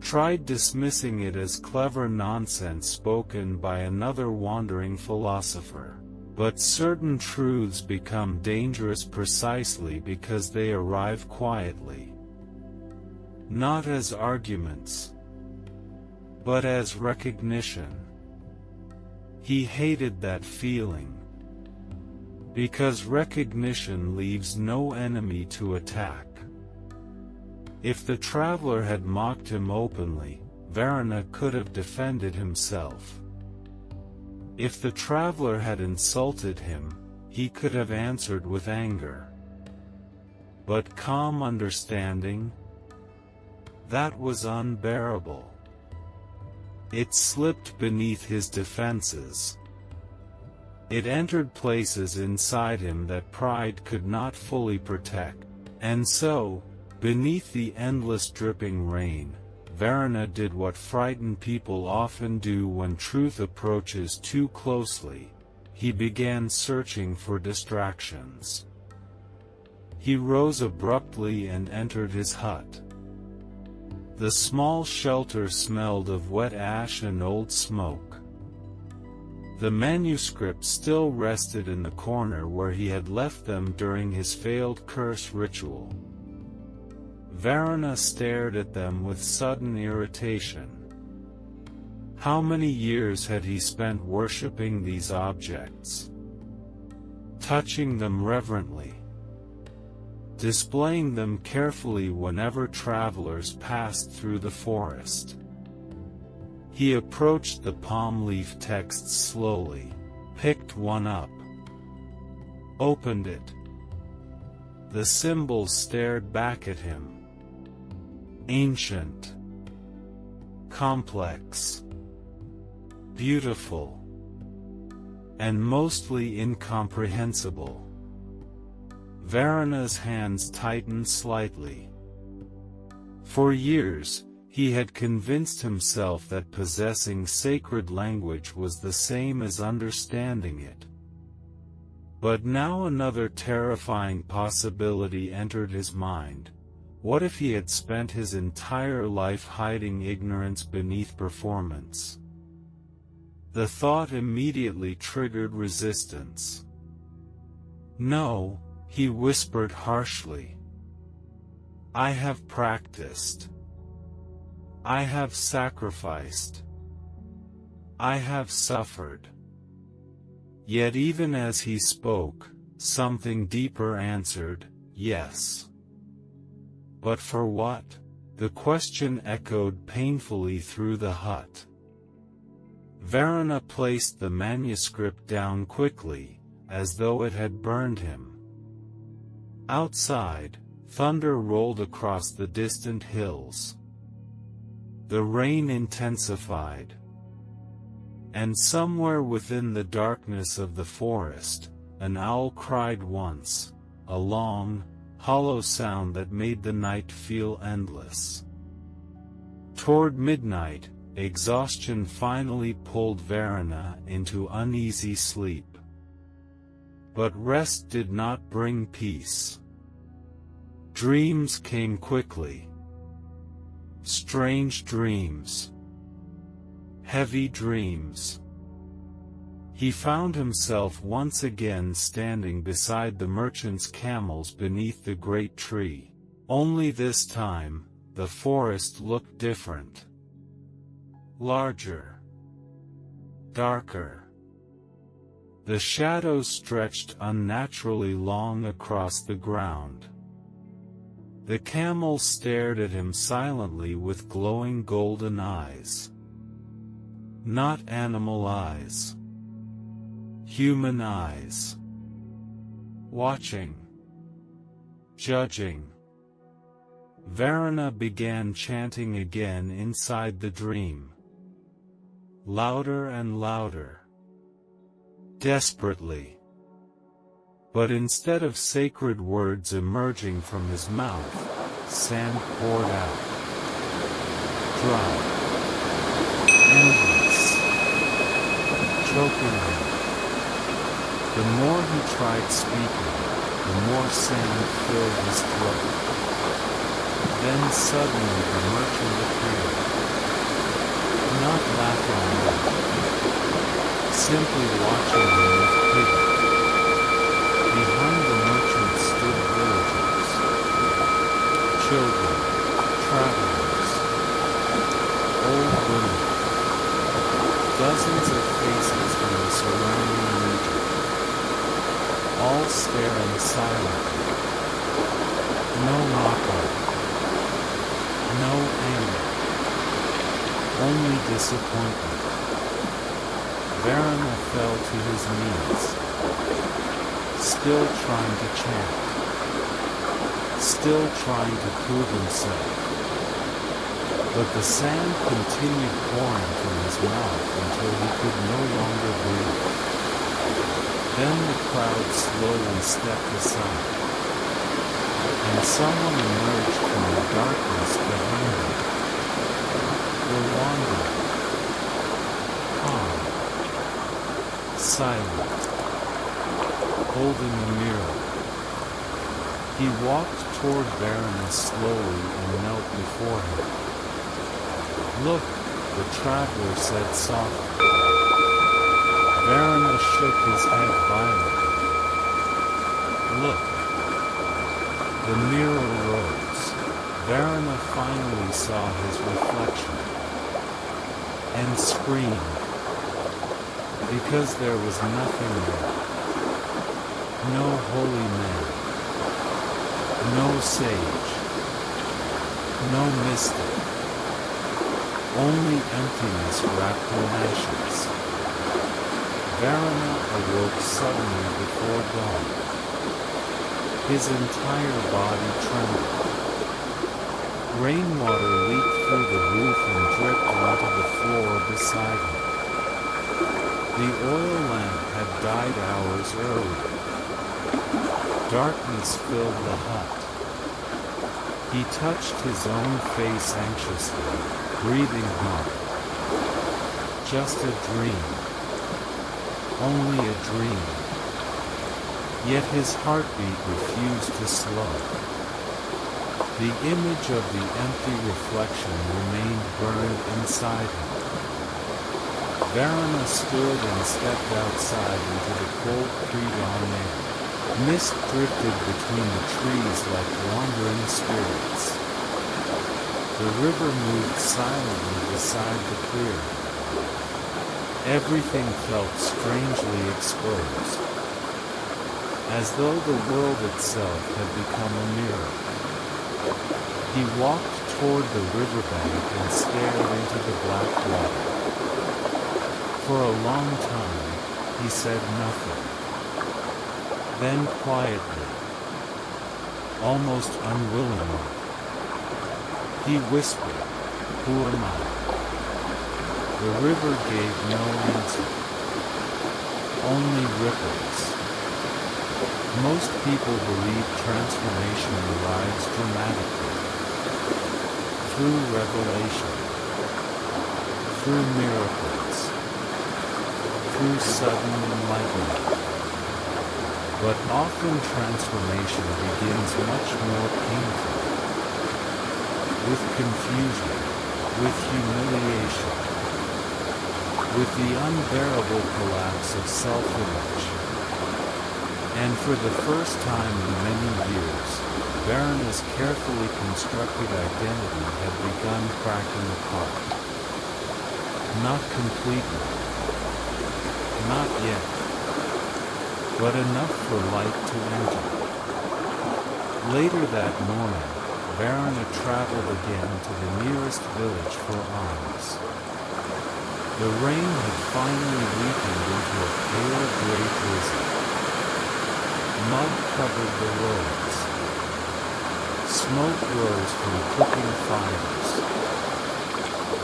Tried dismissing it as clever nonsense spoken by another wandering philosopher. But certain truths become dangerous precisely because they arrive quietly. Not as arguments, but as recognition. He hated that feeling. Because recognition leaves no enemy to attack. If the traveler had mocked him openly, Varuna could have defended himself. If the traveler had insulted him, he could have answered with anger. But calm understanding? That was unbearable. It slipped beneath his defenses. It entered places inside him that pride could not fully protect. And so, beneath the endless dripping rain, Varuna did what frightened people often do when truth approaches too closely. He began searching for distractions. He rose abruptly and entered his hut. The small shelter smelled of wet ash and old smoke. The manuscripts still rested in the corner where he had left them during his failed curse ritual. Varuna stared at them with sudden irritation. How many years had he spent worshipping these objects? Touching them reverently. Displaying them carefully whenever travelers passed through the forest. He approached the palm leaf texts slowly, picked one up, opened it. The symbols stared back at him. Ancient, complex, beautiful, and mostly incomprehensible. Varuna's hands tightened slightly. For years, he had convinced himself that possessing sacred language was the same as understanding it. But now another terrifying possibility entered his mind. What if he had spent his entire life hiding ignorance beneath performance? The thought immediately triggered resistance. No, he whispered harshly. I have practiced. I have sacrificed. I have suffered. Yet even as he spoke, something deeper answered, yes. But for what? The question echoed painfully through the hut. Varuna placed the manuscript down quickly, as though it had burned him. Outside, thunder rolled across the distant hills. The rain intensified. And somewhere within the darkness of the forest, an owl cried once, a long, hollow sound that made the night feel endless. Toward midnight, exhaustion finally pulled Varuna into uneasy sleep. But rest did not bring peace. Dreams came quickly. Strange dreams. Heavy dreams. He found himself once again standing beside the merchant's camels beneath the great tree. Only this time, the forest looked different. Larger. Darker. The shadows stretched unnaturally long across the ground. The camels stared at him silently with glowing golden eyes. Not animal eyes. Human eyes. Watching. Judging. Varuna began chanting again inside the dream. Louder and louder. Desperately. But instead of sacred words emerging from his mouth, sand poured out. Dry. Endless. Choking him. The more he tried speaking, the more sand filled his throat. Then suddenly the merchant appeared, not laughing at him, simply watching him with pity. Behind the merchant stood villagers, children, travelers, old women, dozens of faces from the surrounding region, all staring silently. No mockery, no anger, only disappointment. Varuna fell to his knees, still trying to chant, still trying to prove himself. But the sand continued pouring from his mouth until he could no longer breathe. Then the crowd slowly stepped aside, and someone emerged from the darkness behind him. The wanderer, calm, silent, holding a mirror. He walked toward Varuna slowly and knelt before him. "Look," the traveler said softly. Varuna shook his head violently. "Look." The mirror rose. Varuna finally saw his reflection, and screamed, because there was nothing there. No holy man, no sage, no mystic, only emptiness wrapped in ashes. Varuna awoke suddenly before dawn. His entire body trembled. Rainwater leaked through the roof and dripped onto the floor beside him. The oil lamp had died hours earlier. Darkness filled the hut. He touched his own face anxiously, breathing hard. Just a dream. Only a dream. Yet his heartbeat refused to slow. The image of the empty reflection remained burned inside him. Varuna stood and stepped outside into the cold pre-dawn air. Mist drifted between the trees like wandering spirits. The river moved silently beside the clearing. Everything felt strangely exposed, as though the world itself had become a mirror. He walked toward the riverbank and stared into the black water. For a long time, he said nothing. Then quietly, almost unwillingly, he whispered, "Who am I?" The river gave no answer, only ripples. Most people believe transformation arrives dramatically, through revelation, through miracles, through sudden enlightenment. But often transformation begins much more painfully, with confusion, with humiliation, with the unbearable collapse of self-image. And for the first time in many years, Varuna's carefully constructed identity had begun cracking apart. Not completely. Not yet. But enough for light to enter. Later that morning, Varuna traveled again to the nearest village for alms. The rain had finally weakened into a pale gray drizzle. Mud covered the roads. Smoke rose from cooking fires.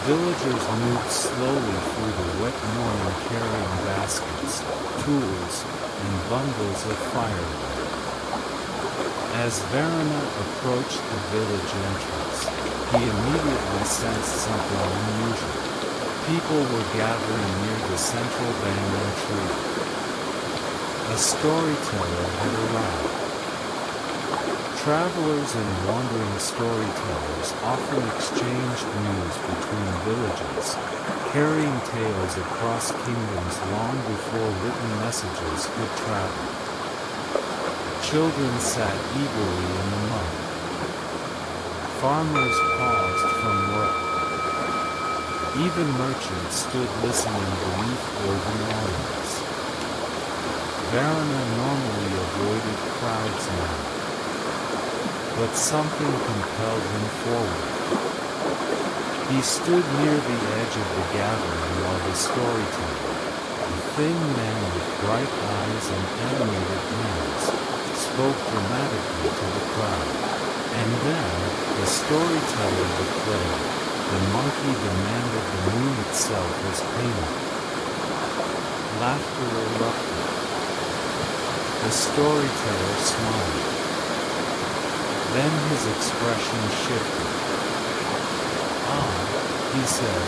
Villagers moved slowly through the wet morning carrying baskets, tools, and bundles of firewood. As Varuna approached the village entrance, he immediately sensed something unusual. People were gathering near the central banyan tree. A storyteller had arrived. Travelers and wandering storytellers often exchanged news between villages, carrying tales across kingdoms long before written messages could travel. Children sat eagerly in the mud. Farmers paused from work. Even merchants stood listening beneath woven ornaments. Varuna normally avoided crowds now, but something compelled him forward. He stood near the edge of the gathering while the storyteller, a thin man with bright eyes and animated hands, spoke dramatically to the crowd. And then, the storyteller declared, the monkey demanded the moon itself as payment. Laughter erupted. The storyteller smiled. Then his expression shifted. "Ah," he said,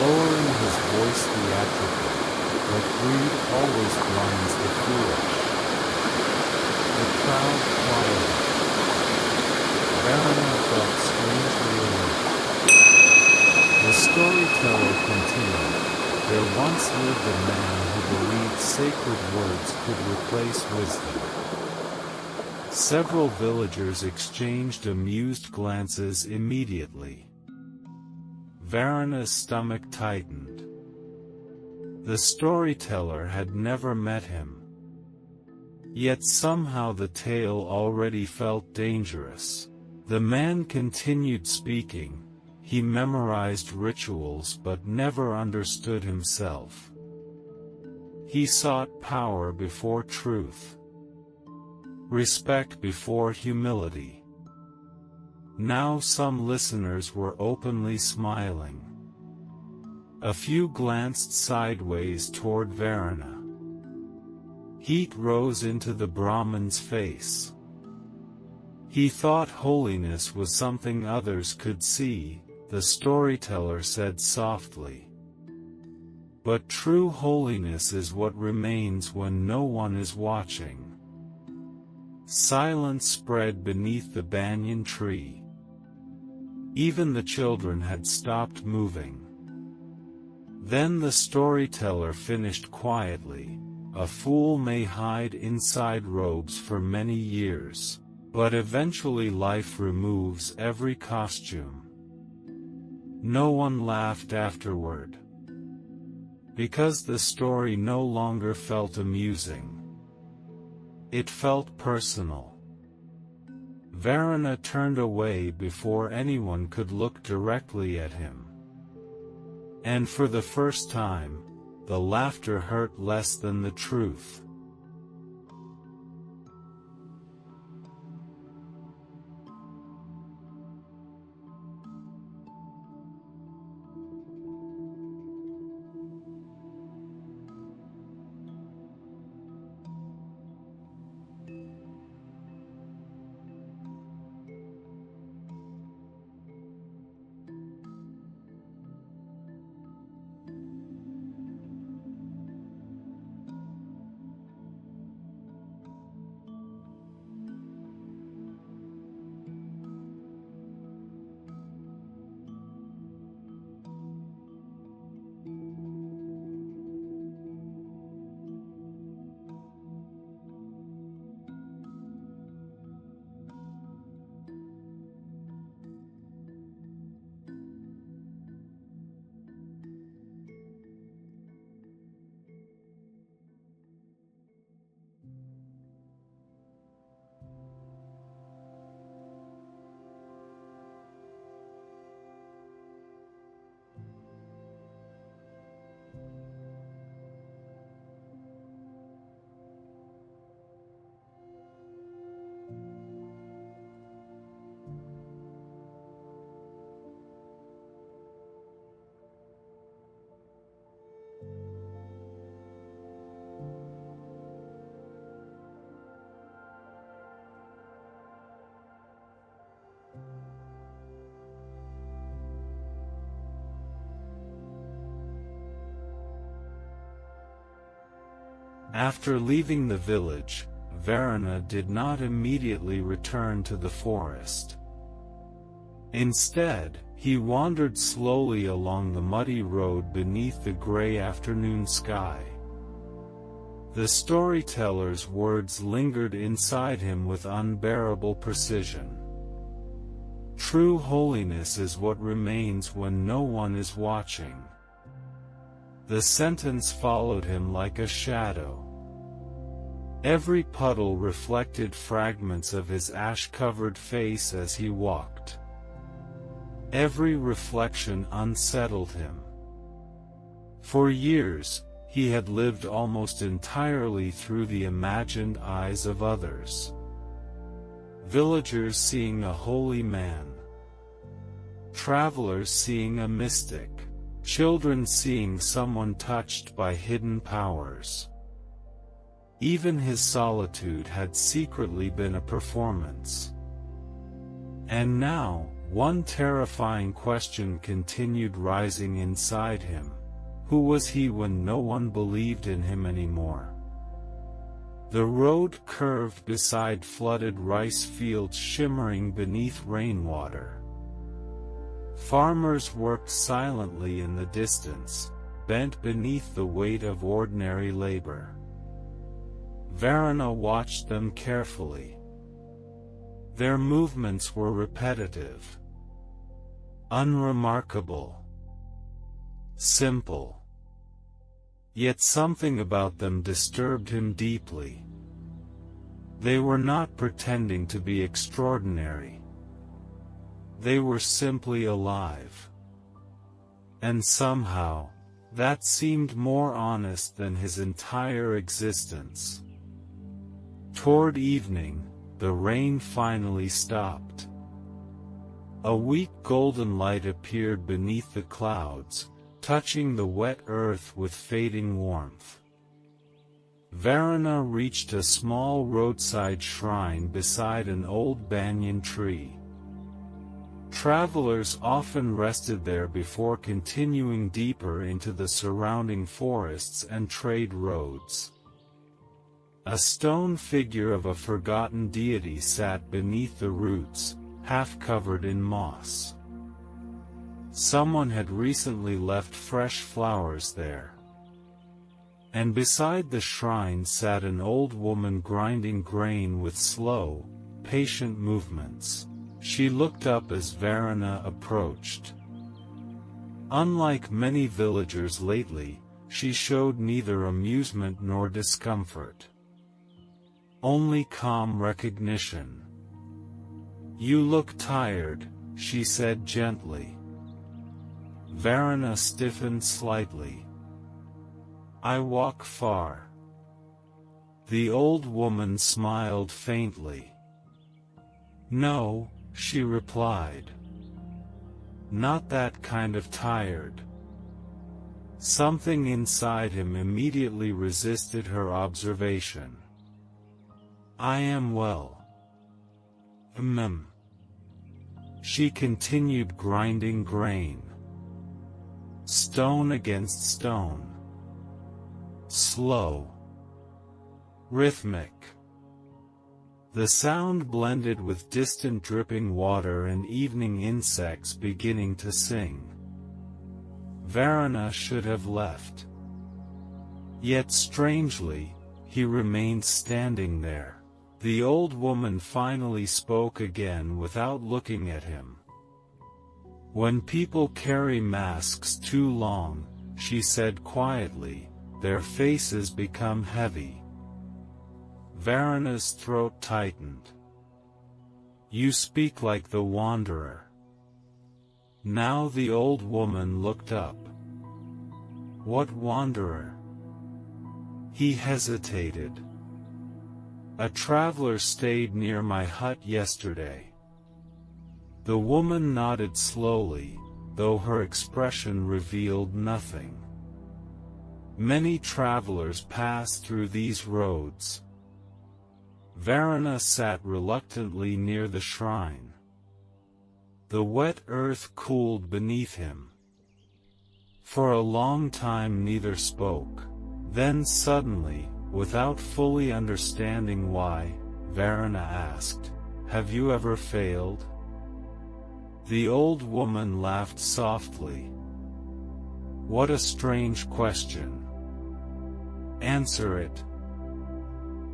lowering his voice theatrically, "but greed always blinds the foolish." The crowd quieted. Varuna felt strangely alert. The storyteller continued, "There once lived a man who believed sacred words could replace wisdom." Several villagers exchanged amused glances immediately. Varuna's stomach tightened. The storyteller had never met him. Yet somehow the tale already felt dangerous. The man continued speaking. He memorized rituals but never understood himself. He sought power before truth, respect before humility. Now some listeners were openly smiling. A few glanced sideways toward Varuna. Heat rose into the Brahmin's face. He thought holiness was something others could see, the storyteller said softly. But true holiness is what remains when no one is watching. Silence spread beneath the banyan tree. Even the children had stopped moving. Then the storyteller finished quietly, "A fool may hide inside robes for many years, but eventually life removes every costume." No one laughed afterward, because the story no longer felt amusing. It felt personal. Varuna turned away before anyone could look directly at him. And for the first time, the laughter hurt less than the truth. After leaving the village, Varuna did not immediately return to the forest. Instead, he wandered slowly along the muddy road beneath the gray afternoon sky. The storyteller's words lingered inside him with unbearable precision. True holiness is what remains when no one is watching. The sentence followed him like a shadow. Every puddle reflected fragments of his ash-covered face as he walked. Every reflection unsettled him. For years, he had lived almost entirely through the imagined eyes of others. Villagers seeing a holy man. Travelers seeing a mystic. Children seeing someone touched by hidden powers. Even his solitude had secretly been a performance. And now, one terrifying question continued rising inside him. Who was he when no one believed in him anymore? The road curved beside flooded rice fields shimmering beneath rainwater. Farmers worked silently in the distance, bent beneath the weight of ordinary labor. Varuna watched them carefully. Their movements were repetitive, unremarkable, simple. Yet something about them disturbed him deeply. They were not pretending to be extraordinary. They were simply alive. And somehow, that seemed more honest than his entire existence. Toward evening, the rain finally stopped. A weak golden light appeared beneath the clouds, touching the wet earth with fading warmth. Varuna reached a small roadside shrine beside an old banyan tree. Travelers often rested there before continuing deeper into the surrounding forests and trade roads. A stone figure of a forgotten deity sat beneath the roots, half covered in moss. Someone had recently left fresh flowers there. And beside the shrine sat an old woman grinding grain with slow, patient movements. She looked up as Varuna approached. Unlike many villagers lately, she showed neither amusement nor discomfort. Only calm recognition. "You look tired," she said gently. Varuna stiffened slightly. "I walk far." The old woman smiled faintly. "No," she replied. "Not that kind of tired." Something inside him immediately resisted her observation. "I am well." She continued grinding grain. Stone against stone. Slow. Rhythmic. The sound blended with distant dripping water and evening insects beginning to sing. Varuna should have left. Yet strangely, he remained standing there. The old woman finally spoke again without looking at him. "When people carry masks too long," she said quietly, "their faces become heavy." Varuna's throat tightened. "You speak like the wanderer." Now the old woman looked up. "What wanderer?" He hesitated. "A traveler stayed near my hut yesterday." The woman nodded slowly, though her expression revealed nothing. "Many travelers pass through these roads." Varuna sat reluctantly near the shrine. The wet earth cooled beneath him. For a long time neither spoke. Then suddenly, Without fully understanding why, Varuna asked, "Have you ever failed?" The old woman laughed softly. "What a strange question. Answer it."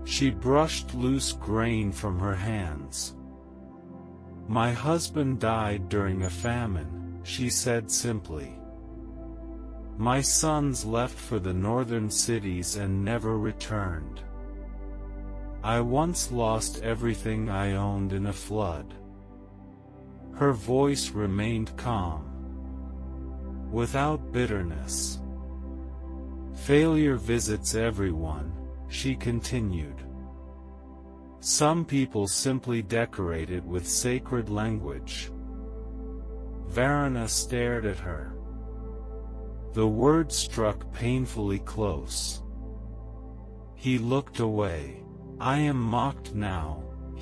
She brushed loose grain from her hands. "My husband died during a famine," she said simply. "My sons left for the northern cities and never returned. I once lost everything I owned in a flood." Her voice remained calm, without bitterness. "Failure visits everyone," she continued. "Some people simply decorate it with sacred language." Varuna stared at her. The word struck painfully close. He looked away. "I am mocked now,"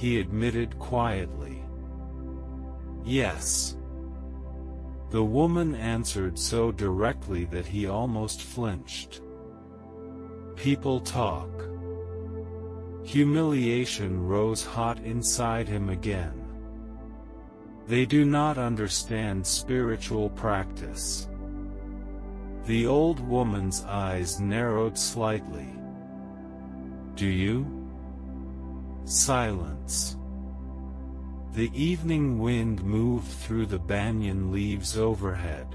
he admitted quietly. "Yes." The woman answered so directly that he almost flinched. "People talk." Humiliation rose hot inside him again. "They do not understand spiritual practice." The old woman's eyes narrowed slightly. "Do you?" Silence. The evening wind moved through the banyan leaves overhead.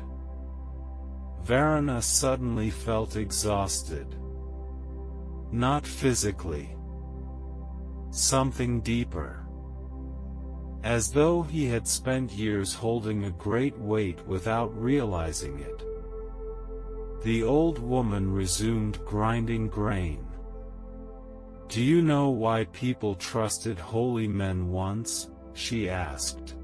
Varuna suddenly felt exhausted. Not physically. Something deeper. As though he had spent years holding a great weight without realizing it. The old woman resumed grinding grain. "Do you know why people trusted holy men once?" she asked.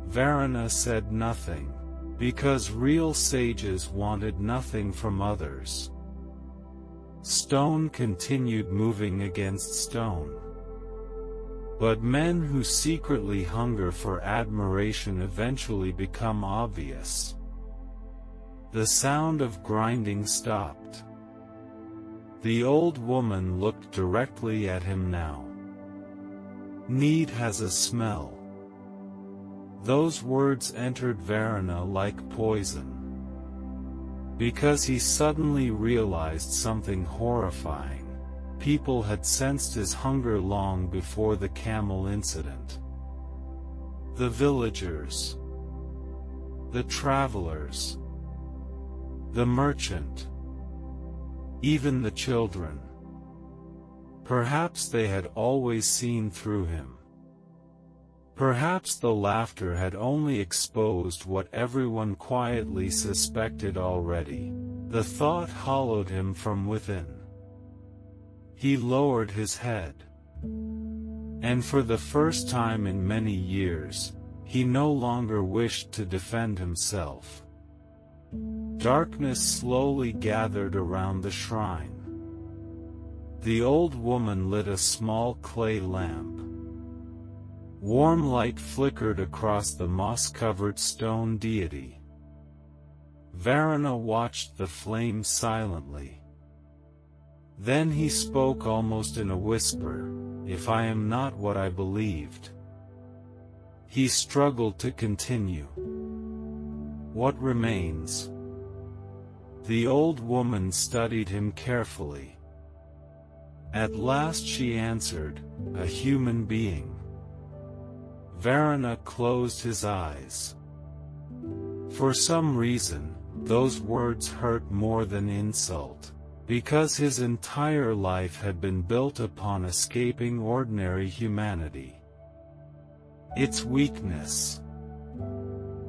Varuna said nothing. Because real sages wanted nothing from others. Stone continued moving against stone. But men who secretly hunger for admiration eventually become obvious. The sound of grinding stopped. The old woman looked directly at him now. "Need has a smell." Those words entered Varuna like poison. Because he suddenly realized something horrifying. People had sensed his hunger long before the camel incident. The villagers. The travelers. The merchant. Even the children. Perhaps they had always seen through him. Perhaps the laughter had only exposed what everyone quietly suspected already. The thought hollowed him from within. He lowered his head. And for the first time in many years, he no longer wished to defend himself. Darkness slowly gathered around the shrine. The old woman lit a small clay lamp. Warm light flickered across the moss-covered stone deity. Varuna watched the flame silently. Then he spoke almost in a whisper, "If I am not what I believed." He struggled to continue. "What remains?" The old woman studied him carefully. At last she answered, "A human being." Varuna closed his eyes. For some reason, those words hurt more than insult. Because his entire life had been built upon escaping ordinary humanity. Its weakness.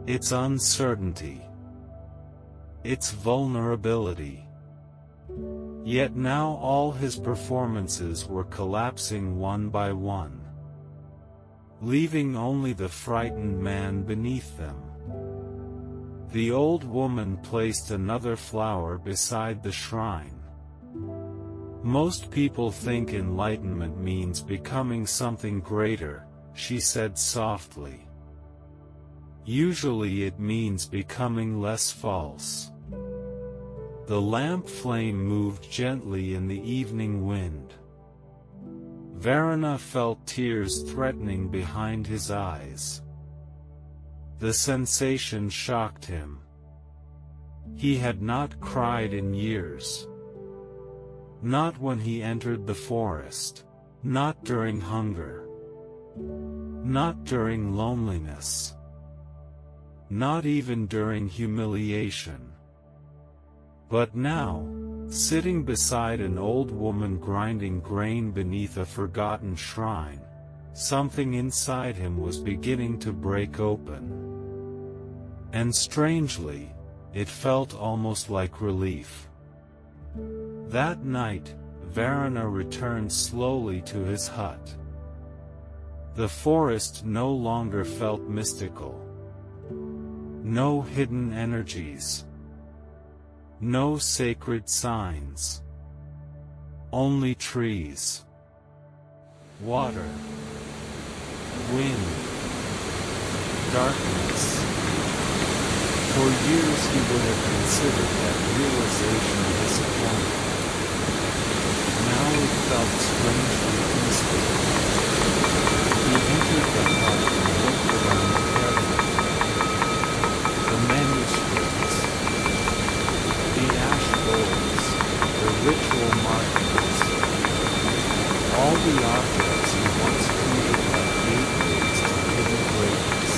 Its uncertainty. Its vulnerability. Yet now all his performances were collapsing one by one, leaving only the frightened man beneath them. The old woman placed another flower beside the shrine. "Most people think enlightenment means becoming something greater," she said softly. "Usually it means becoming less false." The lamp flame moved gently in the evening wind. Varuna felt tears threatening behind his eyes. The sensation shocked him. He had not cried in years. Not when he entered the forest. Not during hunger. Not during loneliness. Not even during humiliation. But now, sitting beside an old woman grinding grain beneath a forgotten shrine, something inside him was beginning to break open. And strangely, it felt almost like relief. That night, Varuna returned slowly to his hut. The forest no longer felt mystical. No hidden energies. No sacred signs. Only trees. Water. Wind. Darkness. For years he would have considered that realization disappointing. Now it felt strangely peaceful. He entered the hut and looked around carefully. The manuscripts, the ash bowls, the ritual markings, all the objects he once treated like gateways to hidden greatness.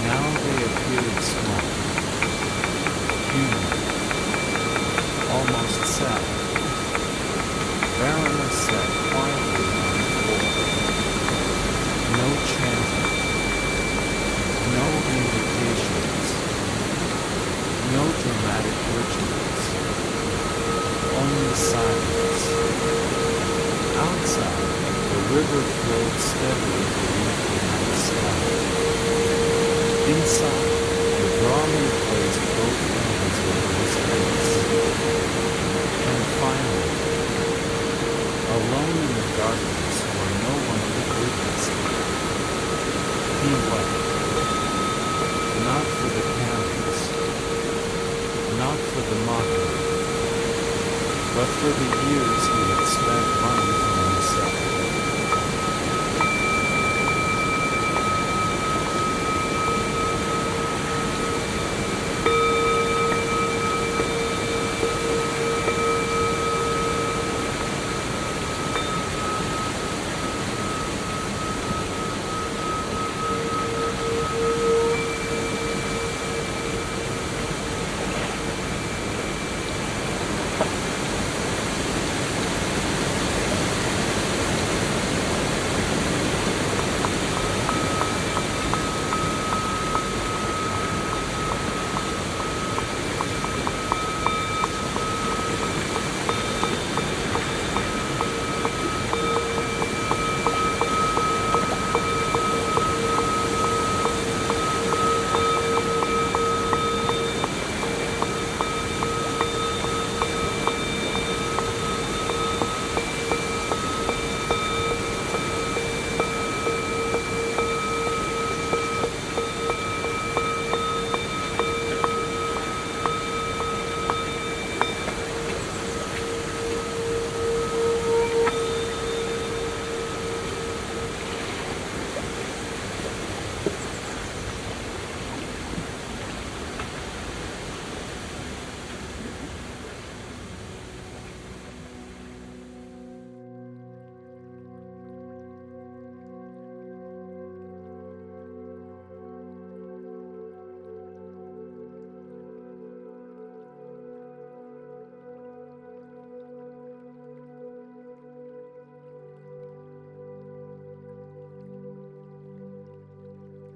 Now they appeared small, human, almost sad. Varuna sat quietly on the floor. No chanting, no invitations, no dramatic rituals, only silence. Outside, the river flowed steadily beneath the night sky. Inside, the Brahmin placed both hands over his face. And finally, alone in the darkness where no one could witness it, he wept. Not for the candles, not for the mockery, but for the years he had spent running from himself.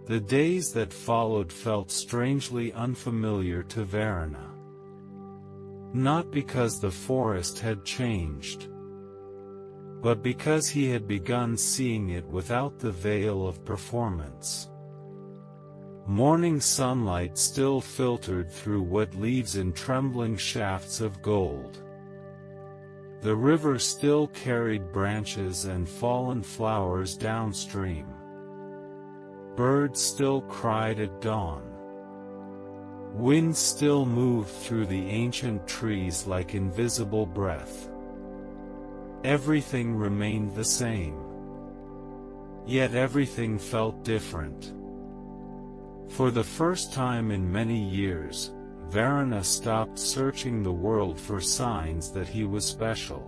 The days that followed felt strangely unfamiliar to Varuna. Not because the forest had changed, but because he had begun seeing it without the veil of performance. Morning sunlight still filtered through wet leaves in trembling shafts of gold. The river still carried branches and fallen flowers downstream. Birds still cried at dawn. Wind still moved through the ancient trees like invisible breath. Everything remained the same. Yet everything felt different. For the first time in many years, Varuna stopped searching the world for signs that he was special.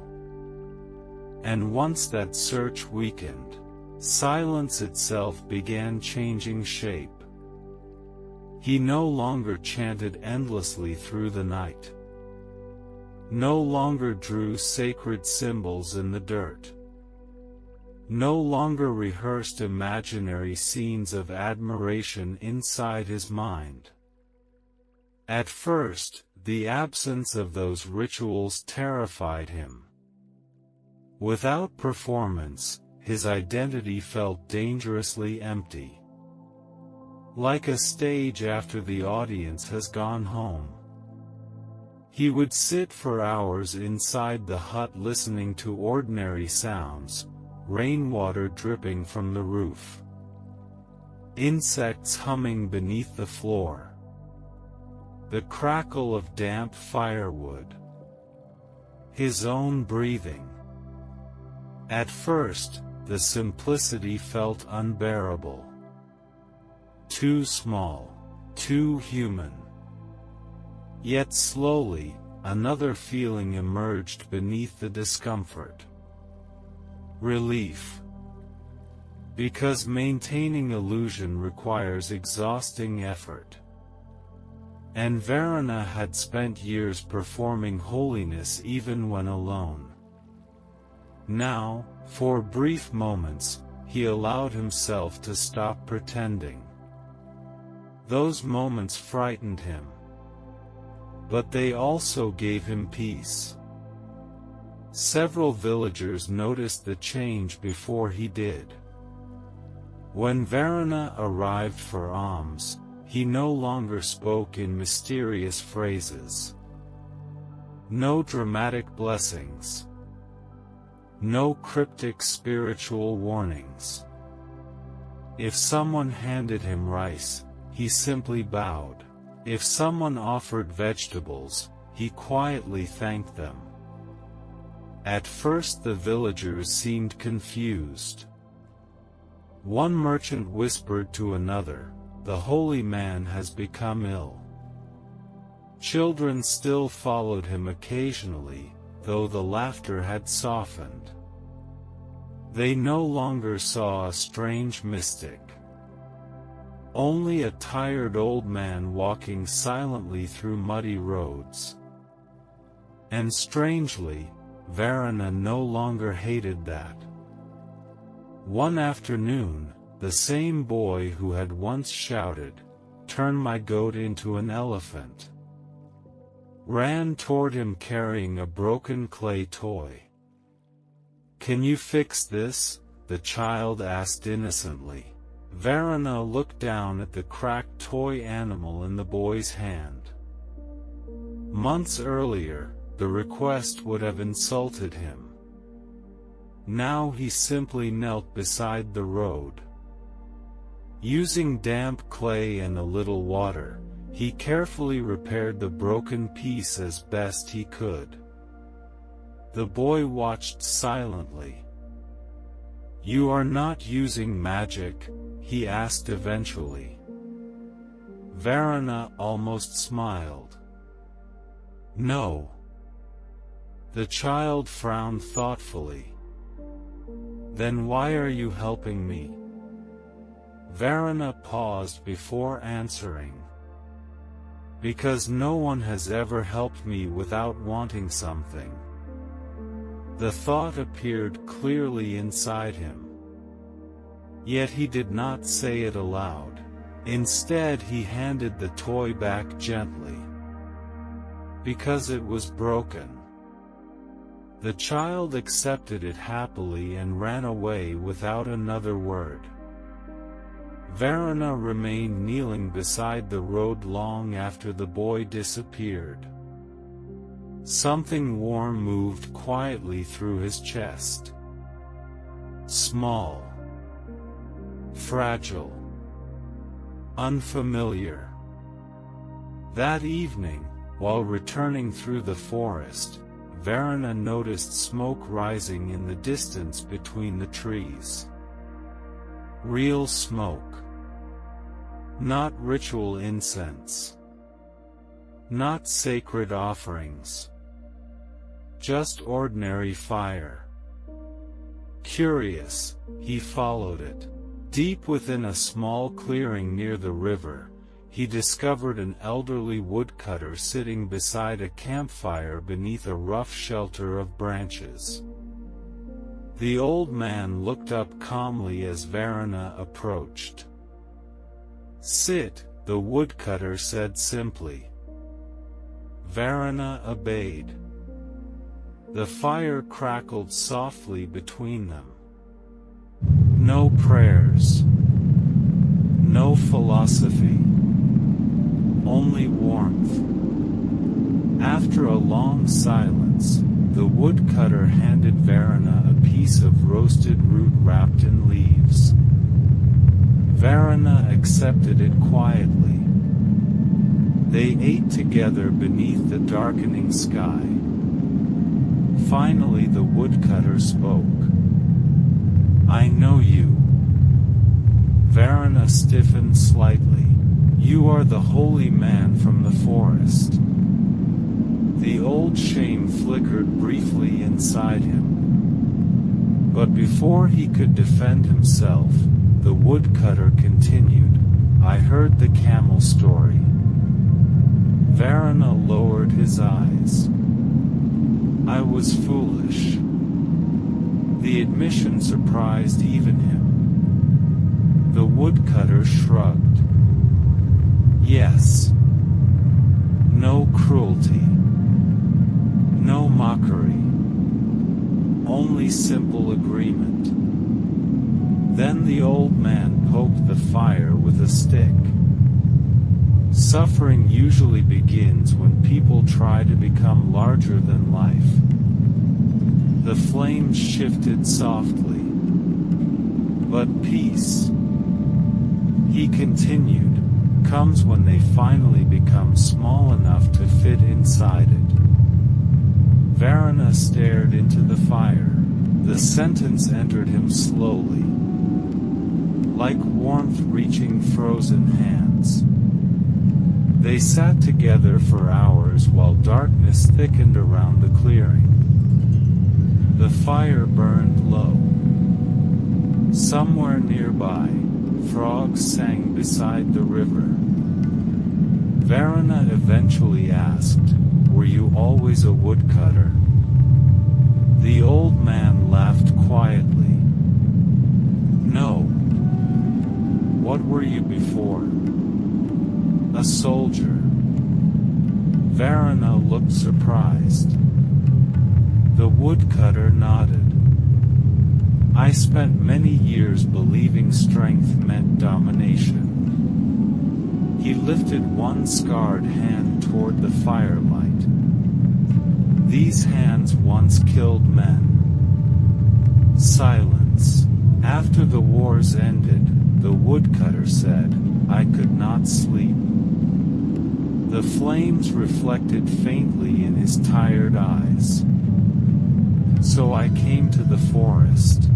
And once that search weakened, silence itself began changing shape. He no longer chanted endlessly through the night. No longer drew sacred symbols in the dirt. No longer rehearsed imaginary scenes of admiration inside his mind. At first, the absence of those rituals terrified him. Without performance, his identity felt dangerously empty. Like a stage after the audience has gone home. He would sit for hours inside the hut listening to ordinary sounds, rainwater dripping from the roof, insects humming beneath the floor, the crackle of damp firewood, his own breathing. At first, the simplicity felt unbearable. Too small, too human. Yet slowly, another feeling emerged beneath the discomfort. Relief. Because maintaining illusion requires exhausting effort. And Varuna had spent years performing holiness even when alone. Now, for brief moments, he allowed himself to stop pretending. Those moments frightened him. But they also gave him peace. Several villagers noticed the change before he did. When Varuna arrived for alms, he no longer spoke in mysterious phrases. No dramatic blessings. No cryptic spiritual warnings. If someone handed him rice, he simply bowed. If someone offered vegetables, he quietly thanked them. At first the villagers seemed confused. One merchant whispered to another, "The holy man has become ill." Children still followed him occasionally, though the laughter had softened. They no longer saw a strange mystic. Only a tired old man walking silently through muddy roads. And strangely, Varuna no longer hated that. One afternoon, the same boy who had once shouted, "Turn my goat into an elephant," ran toward him carrying a broken clay toy. "Can you fix this?" the child asked innocently. Varuna looked down at the cracked toy animal in the boy's hand. Months earlier, the request would have insulted him. Now he simply knelt beside the road. Using damp clay and a little water, he carefully repaired the broken piece as best he could. The boy watched silently. "You are not using magic?" he asked eventually. Varuna almost smiled. "No." The child frowned thoughtfully. "Then why are you helping me?" Varuna paused before answering. "Because no one has ever helped me without wanting something." The thought appeared clearly inside him. Yet he did not say it aloud. Instead he handed the toy back gently. Because it was broken. The child accepted it happily and ran away without another word. Varuna remained kneeling beside the road long after the boy disappeared. Something warm moved quietly through his chest. Small. Fragile. Unfamiliar. That evening, while returning through the forest, Varuna noticed smoke rising in the distance between the trees. Real smoke. Not ritual incense. Not sacred offerings. Just ordinary fire. Curious, he followed it. Deep within a small clearing near the river, he discovered an elderly woodcutter sitting beside a campfire beneath a rough shelter of branches. The old man looked up calmly as Varuna approached. "Sit," the woodcutter said simply. Varuna obeyed. The fire crackled softly between them. No prayers. No philosophy. Only warmth. After a long silence, the woodcutter handed Varuna a piece of roasted root wrapped in leaves. Varuna accepted it quietly. They ate together beneath the darkening sky. Finally the woodcutter spoke. "I know you." Varuna stiffened slightly. "You are the holy man from the forest." The old shame flickered briefly inside him. But before he could defend himself, the woodcutter continued, "I heard the camel story." Varuna lowered his eyes. "I was foolish." The admission surprised even him. The woodcutter shrugged. "Yes. No cruelty. No mockery. Only simple agreement." Then the old man poked the fire with a stick. Suffering usually begins when people try to become larger than life. The flames shifted softly. "But peace," he continued, "comes when they finally become small enough to fit inside it." Varuna stared into the fire. The sentence entered him slowly, like warmth reaching frozen hands. They sat together for hours while darkness thickened around the clearing. The fire burned low. Somewhere nearby, frogs sang beside the river. Varuna eventually asked, "Were you always a woodcutter?" The old man laughed quietly. "No. What were you before?" "A soldier." Varuna looked surprised. The woodcutter nodded. "I spent many years believing strength meant domination." He lifted one scarred hand toward the firelight. "These hands once killed men." Silence. After the wars ended, the woodcutter said, "I could not sleep." The flames reflected faintly in his tired eyes. "So I came to the forest."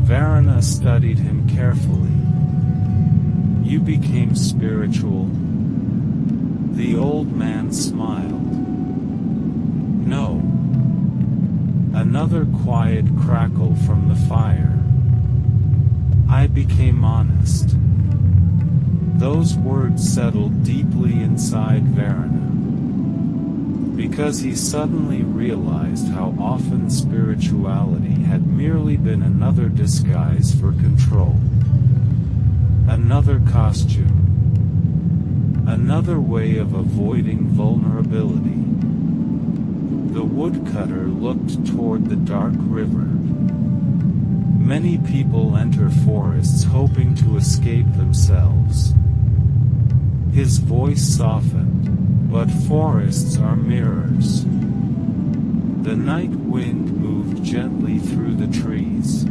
Varuna studied him carefully. "You became spiritual?" The old man smiled. "No." Another quiet crackle from the fire. "I became honest." Those words settled deeply inside Varuna, because he suddenly realized how often spirituality had merely been another disguise for control. Another costume. Another way of avoiding vulnerability. The woodcutter looked toward the dark river. Many people enter forests hoping to escape themselves. His voice softened. "But forests are mirrors." The night wind moved gently through the trees.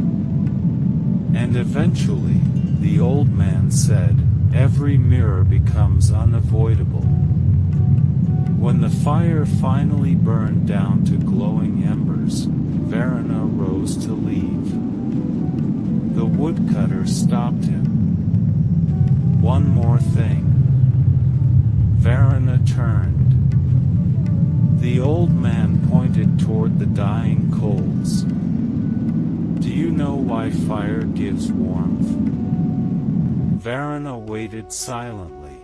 And eventually, the old man said, every mirror becomes unavoidable. When the fire finally burned down to glowing embers, Varuna rose to leave. The woodcutter stopped him. "One more thing." Varuna turned. The old man pointed toward the dying coals. "Do you know why fire gives warmth?" Varuna waited silently.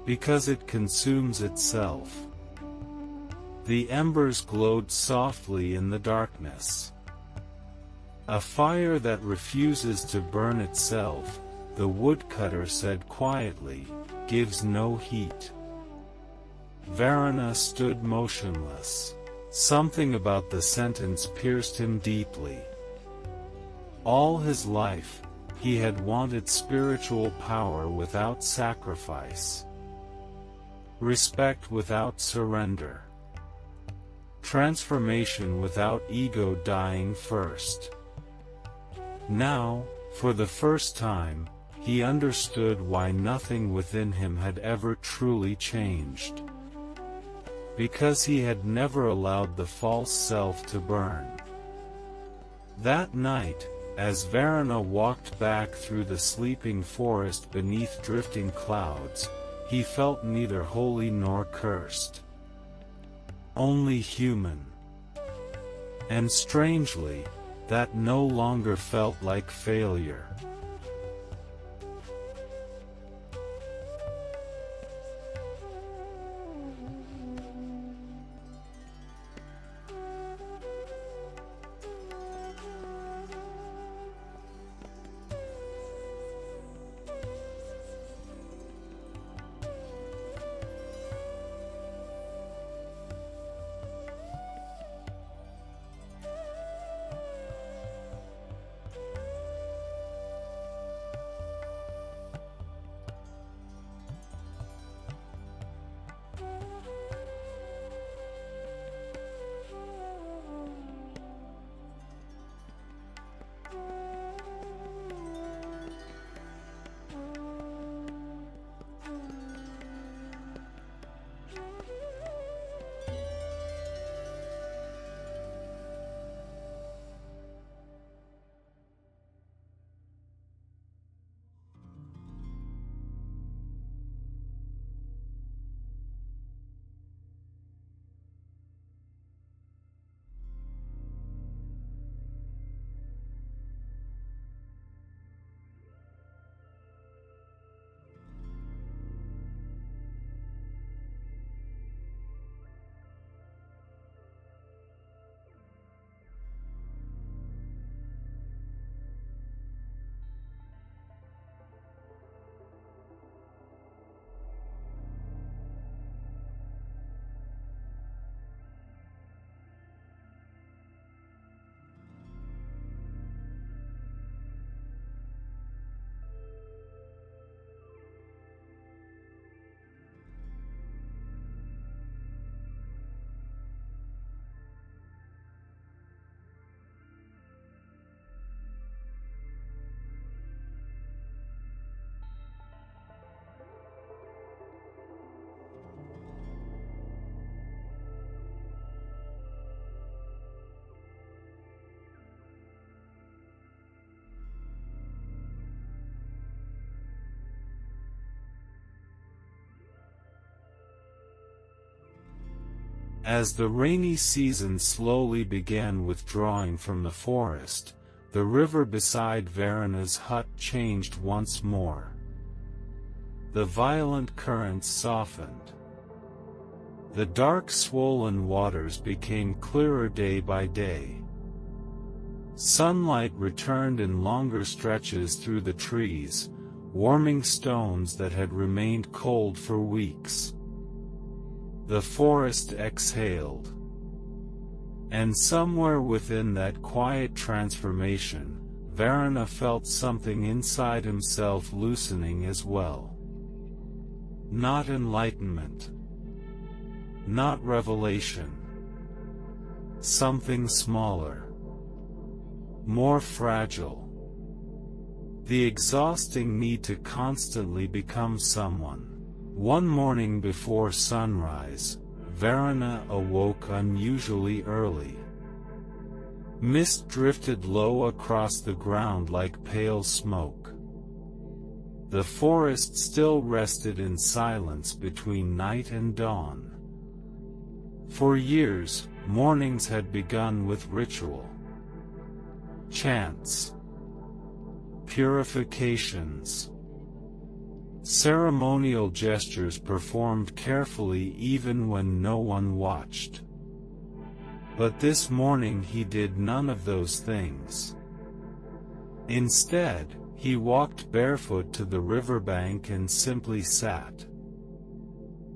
"Because it consumes itself." The embers glowed softly in the darkness. "A fire that refuses to burn itself," the woodcutter said quietly, "gives no heat." Varuna stood motionless. Something about the sentence pierced him deeply. All his life, he had wanted spiritual power without sacrifice. Respect without surrender. Transformation without ego dying first. Now, for the first time, he understood why nothing within him had ever truly changed. Because he had never allowed the false self to burn. That night, as Varuna walked back through the sleeping forest beneath drifting clouds, he felt neither holy nor cursed. Only human. And strangely, that no longer felt like failure. As the rainy season slowly began withdrawing from the forest, the river beside Varuna's hut changed once more. The violent currents softened. The dark swollen waters became clearer day by day. Sunlight returned in longer stretches through the trees, warming stones that had remained cold for weeks. The forest exhaled. And somewhere within that quiet transformation, Varuna felt something inside himself loosening as well. Not enlightenment. Not revelation. Something smaller. More fragile. the exhausting need to constantly become someone. One morning before sunrise, Varuna awoke unusually early. Mist drifted low across the ground like pale smoke. The forest still rested in silence between night and dawn. For years, mornings had begun with ritual. Chants, purifications, ceremonial gestures performed carefully even when no one watched. But this morning he did none of those things. Instead, he walked barefoot to the riverbank and simply sat.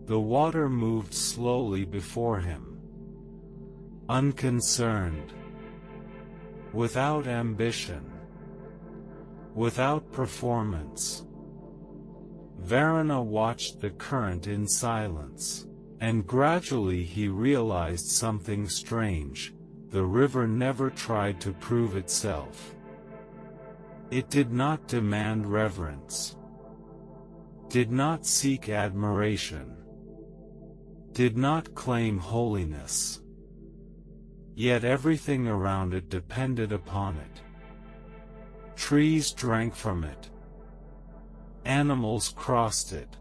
The water moved slowly before him. Unconcerned. Without ambition. Without performance. Varuna watched the current in silence, and gradually he realized something strange. The river never tried to prove itself. It did not demand reverence, did not seek admiration, did not claim holiness. Yet everything around it depended upon it. Trees drank from it. Animals crossed it.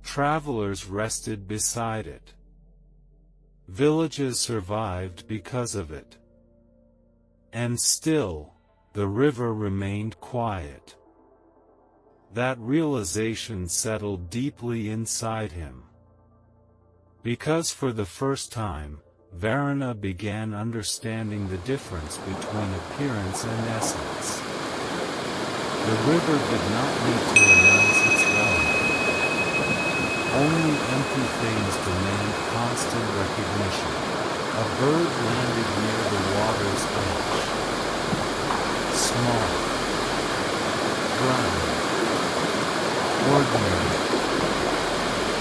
Travelers rested beside it. Villages survived because of it. And still, the river remained quiet. That realization settled deeply inside him. Because for the first time, Varuna began understanding the difference between appearance and essence. The river did not need to announce its value. Only empty things demand constant recognition. A bird landed near the water's edge. Small, brown, ordinary.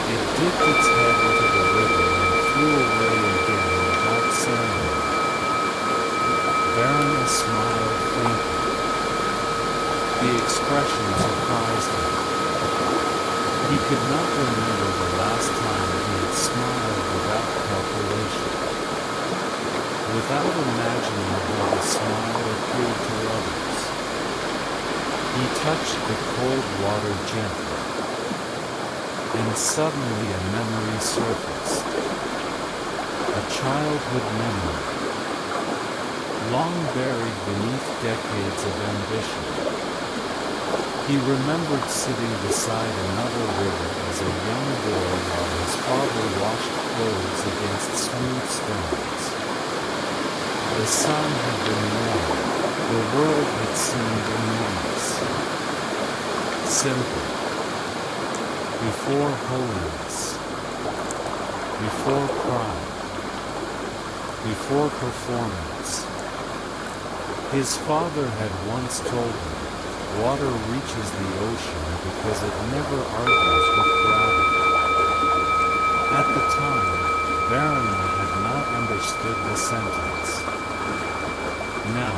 It dipped its head into the river and flew away again without ceremony. Varuna smiled faintly. The expression surprised him. He could not remember the last time he had smiled without calculation, without imagining how the smile appeared to others. He touched the cold water gently, and suddenly a memory surfaced. A childhood memory, long buried beneath decades of ambition. He remembered sitting beside another river as a young boy while his father washed clothes against smooth stones. The sun had been warm, the world had seemed enormous. Simple. Before holiness. Before pride. Before performance. His father had once told him, water reaches the ocean because it never argues with gravity. At the time, Varuna had not understood the sentence. Now,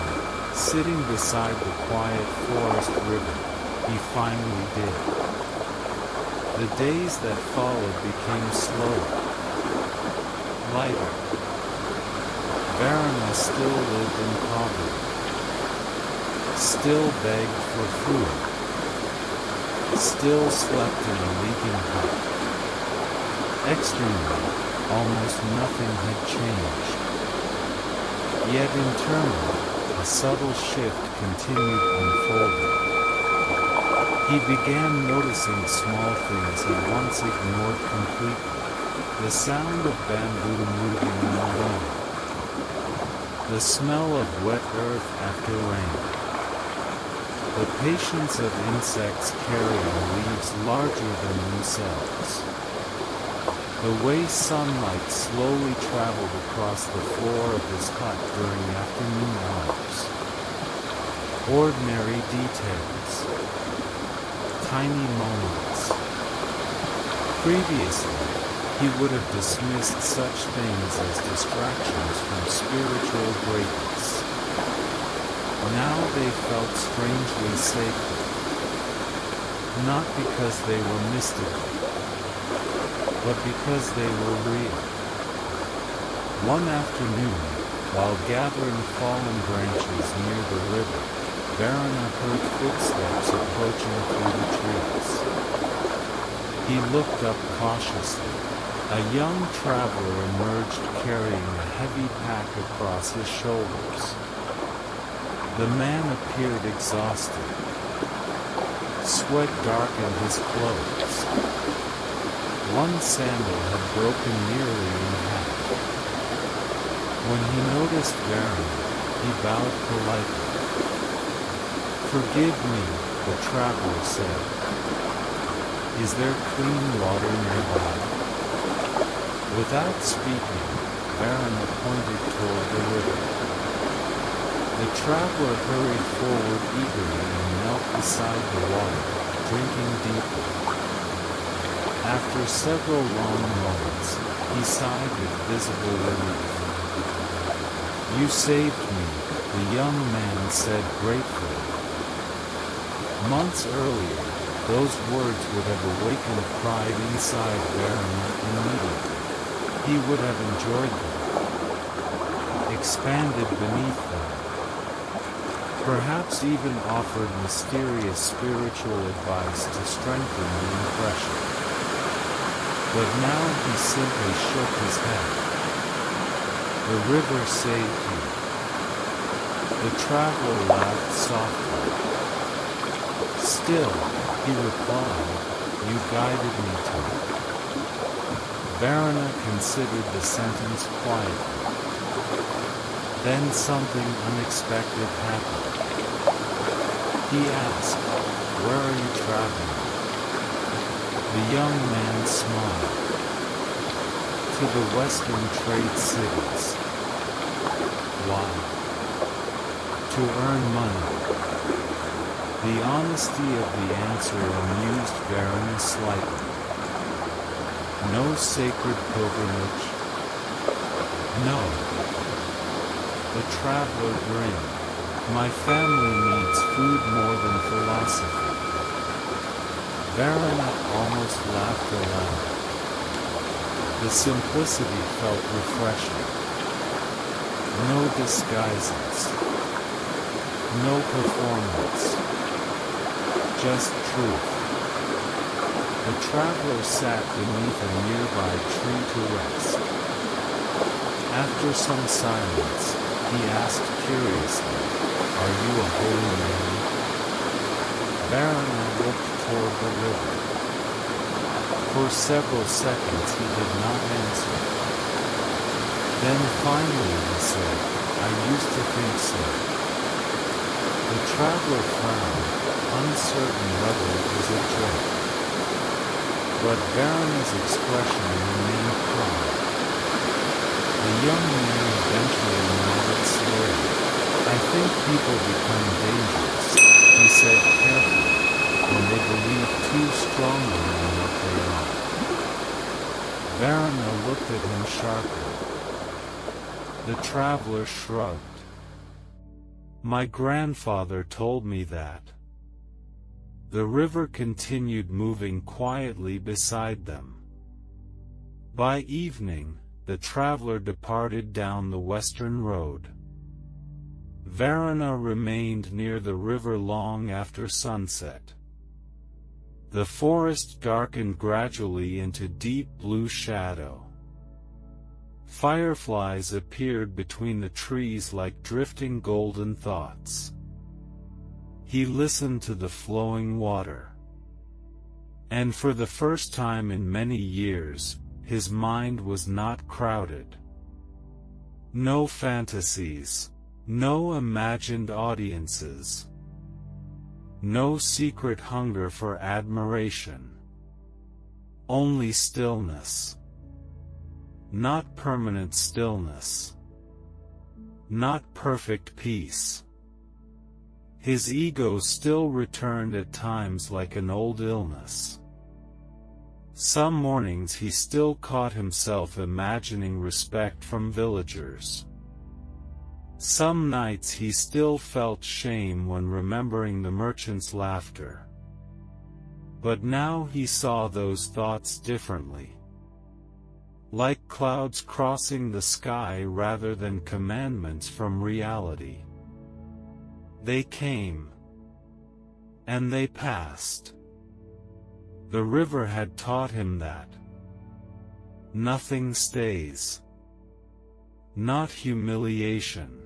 sitting beside the quiet forest river, he finally did. The days that followed became slower, lighter. Varuna still lived in poverty. Still begged for food. Still slept in a leaking hut. Externally, almost nothing had changed. Yet internally, a subtle shift continued unfolding. He began noticing small things he once ignored completely. The sound of bamboo moving in the wind. The smell of wet earth after rain. The patience of insects carrying leaves larger than themselves. The way sunlight slowly traveled across the floor of his hut during afternoon hours. Ordinary details. Tiny moments. Previously, he would have dismissed such things as distractions from spiritual greatness. Now they felt strangely sacred, not because they were mystical, but because they were real. One afternoon, while gathering fallen branches near the river, Varuna heard footsteps approaching through the trees. He looked up cautiously. A young traveler emerged carrying a heavy pack across his shoulders. The man appeared exhausted. Sweat darkened his clothes. One sandal had broken nearly in half. When he noticed Varuna, he bowed politely. "Forgive me," the traveler said. "Is there clean water nearby?" Without speaking, Varuna pointed toward the river. The traveler hurried forward eagerly and knelt beside the water, drinking deeply. After several long moments, he sighed with visible relief. "You saved me," the young man said gratefully. Months earlier, those words would have awakened pride inside Varuna immediately. He would have enjoyed them, expanded beneath them, perhaps even offered mysterious spiritual advice to strengthen the impression. But now he simply shook his head. "The river saved you." The traveler laughed softly. "Still," he replied, "you guided me to it." Varuna considered the sentence quietly. Then something unexpected happened. He asked, "Where are you traveling?" The young man smiled. "To the western trade cities." "Why?" "To earn money." The honesty of the answer amused Varuna slightly. "No sacred pilgrimage?" "No." The traveler grinned. "My family needs food more than philosophy." Varuna almost laughed aloud. The simplicity felt refreshing. No disguises. No performance. Just truth. The traveler sat beneath a nearby tree to rest. After some silence, he asked curiously, "Are you a holy man?" Varuna looked toward the river. For several seconds he did not answer. Then finally he said, "I used to think so." The traveler frowned, uncertain whether it was a joke. But Varuna's expression remained calm. The young man eventually nodded slowly. "I think people become dangerous," he said carefully, "when they believe too strongly in what they are." Varuna looked at him sharply. The traveler shrugged. "My grandfather told me that." The river continued moving quietly beside them. By evening, the traveler departed down the western road. Varuna remained near the river long after sunset. The forest darkened gradually into deep blue shadow. Fireflies appeared between the trees like drifting golden thoughts. He listened to the flowing water. And for the first time in many years, his mind was not crowded. No fantasies. No imagined audiences. No secret hunger for admiration. Only stillness. Not permanent stillness. Not perfect peace. His ego still returned at times like an old illness. Some mornings he still caught himself imagining respect from villagers. Some nights he still felt shame when remembering the merchant's laughter. But now he saw those thoughts differently. Like clouds crossing the sky rather than commandments from reality. They came. And they passed. The river had taught him that nothing stays. Not humiliation.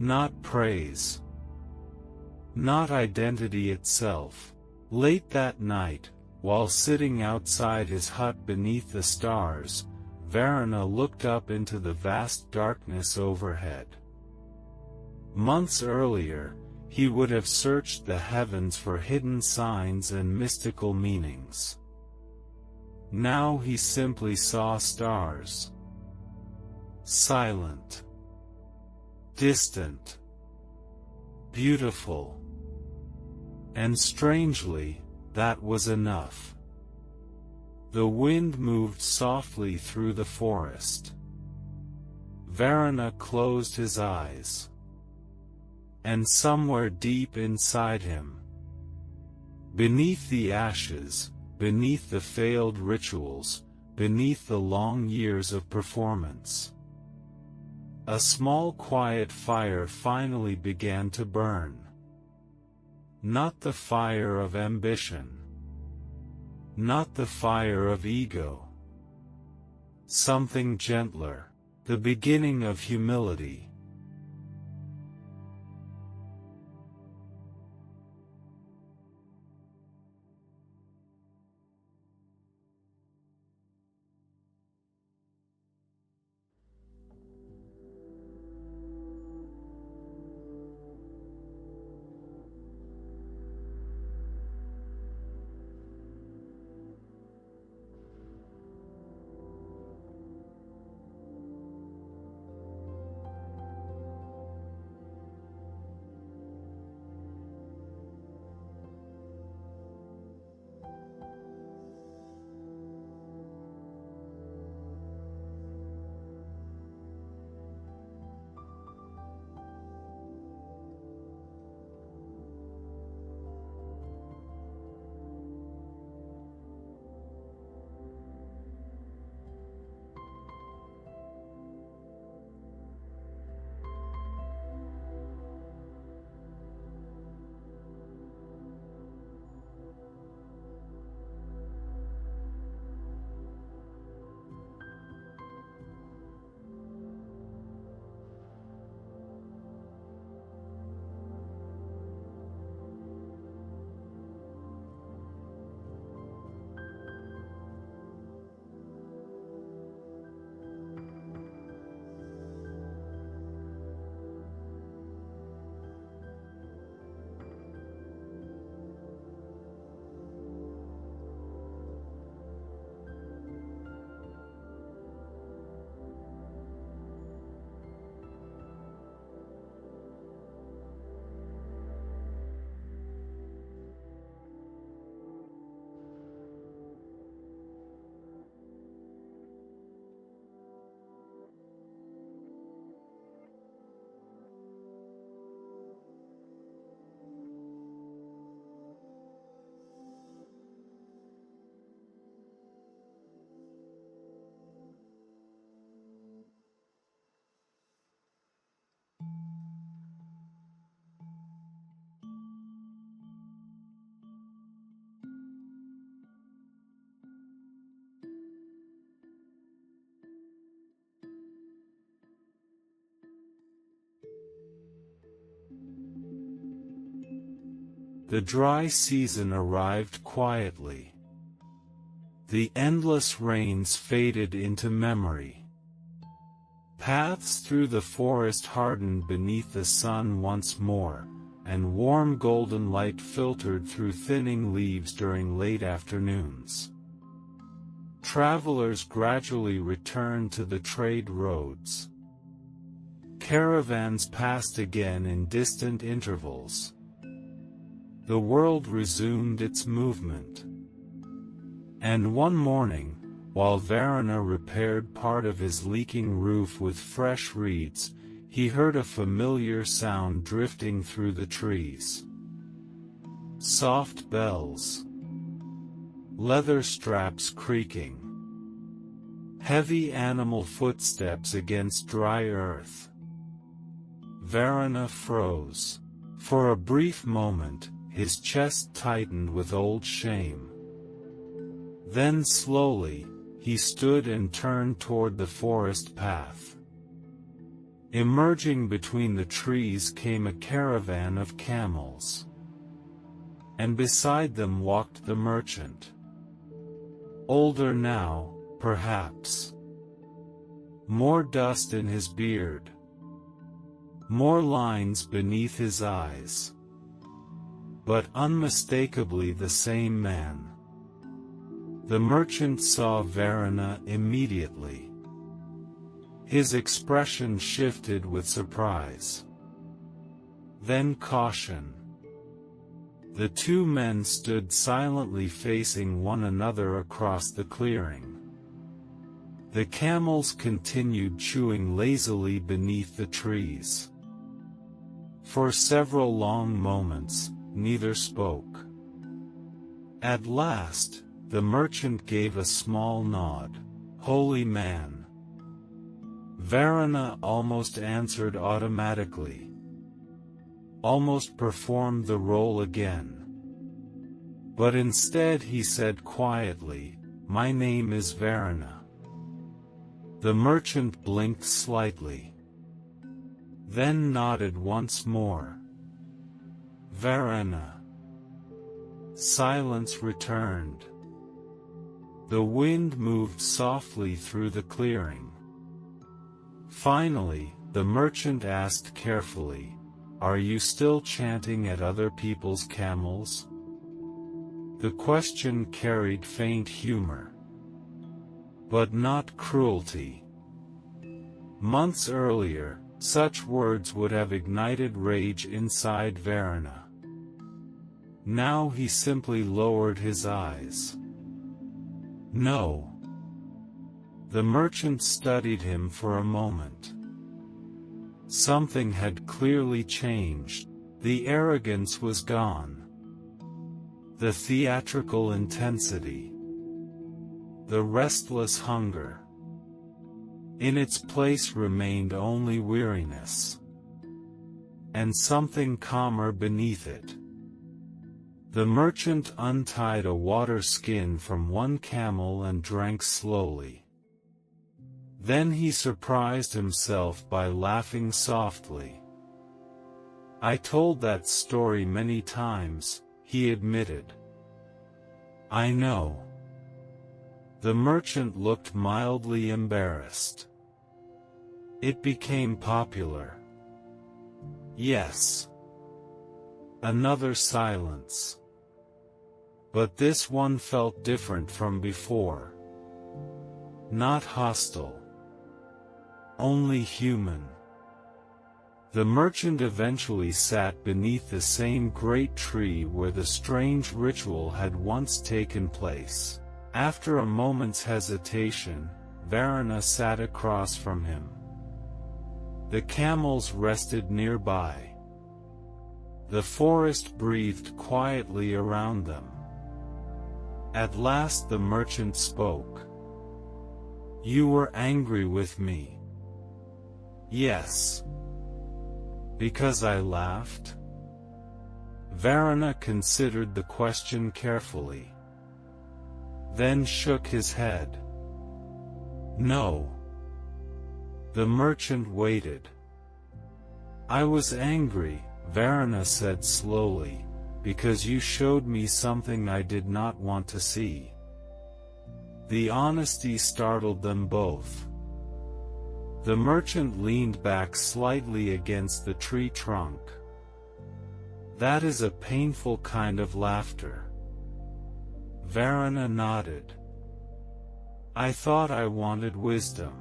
Not praise. Not identity itself. Late that night, while sitting outside his hut beneath the stars, Varuna looked up into the vast darkness overhead. Months earlier, he would have searched the heavens for hidden signs and mystical meanings. Now he simply saw stars. Silent. Distant. Beautiful. And strangely, that was enough. The wind moved softly through the forest. Varuna closed his eyes. And somewhere deep inside him, beneath the ashes, beneath the failed rituals, beneath the long years of performance, a small quiet fire finally began to burn. Not the fire of ambition. Not the fire of ego. Something gentler, the beginning of humility. The dry season arrived quietly. The endless rains faded into memory. Paths through the forest hardened beneath the sun once more, and warm golden light filtered through thinning leaves during late afternoons. Travelers gradually returned to the trade roads. Caravans passed again in distant intervals. The world resumed its movement. And one morning, while Varuna repaired part of his leaking roof with fresh reeds, he heard a familiar sound drifting through the trees. Soft bells. Leather straps creaking. Heavy animal footsteps against dry earth. Varuna froze. For a brief moment, his chest tightened with old shame. Then slowly, he stood and turned toward the forest path. Emerging between the trees came a caravan of camels. And beside them walked the merchant. Older now, perhaps. More dust in his beard. More lines beneath his eyes. But unmistakably the same man. The merchant saw Varuna immediately. His expression shifted with surprise. Then caution. The two men stood silently facing one another across the clearing. The camels continued chewing lazily beneath the trees. For several long moments, neither spoke. At last, the merchant gave a small nod. "Holy man." Varuna almost answered automatically. Almost performed the role again. But instead he said quietly, "My name is Varuna." The merchant blinked slightly. Then nodded once more. "Varuna." Silence returned. The wind moved softly through the clearing. Finally, the merchant asked carefully, "Are you still chanting at other people's camels?" The question carried faint humor. But not cruelty. Months earlier, such words would have ignited rage inside Varuna. Now he simply lowered his eyes. "No." The merchant studied him for a moment. Something had clearly changed. The arrogance was gone. The theatrical intensity. The restless hunger. In its place remained only weariness. And something calmer beneath it. The merchant untied a water skin from one camel and drank slowly. Then he surprised himself by laughing softly. "I told that story many times," he admitted. "I know." The merchant looked mildly embarrassed. "It became popular." "Yes." Another silence. But this one felt different from before. Not hostile. Only human. The merchant eventually sat beneath the same great tree where the strange ritual had once taken place. After a moment's hesitation, Varuna sat across from him. The camels rested nearby. The forest breathed quietly around them. At last the merchant spoke. "You were angry with me." "Yes." "Because I laughed?" Varuna considered the question carefully. Then shook his head. "No." The merchant waited. "I was angry," Varuna said slowly, "because you showed me something I did not want to see." The honesty startled them both. The merchant leaned back slightly against the tree trunk. "That is a painful kind of laughter." Varuna nodded. "I thought I wanted wisdom."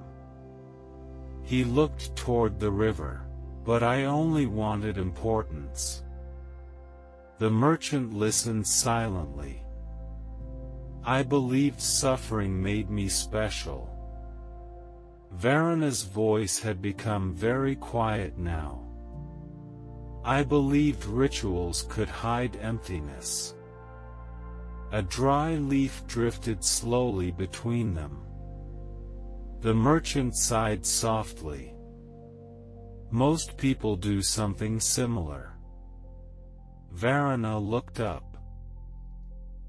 He looked toward the river. "But I only wanted importance." The merchant listened silently. "I believed suffering made me special." Varana's voice had become very quiet now. I believed rituals could hide emptiness. A dry leaf drifted slowly between them. The merchant sighed softly. Most people do something similar. Varana looked up.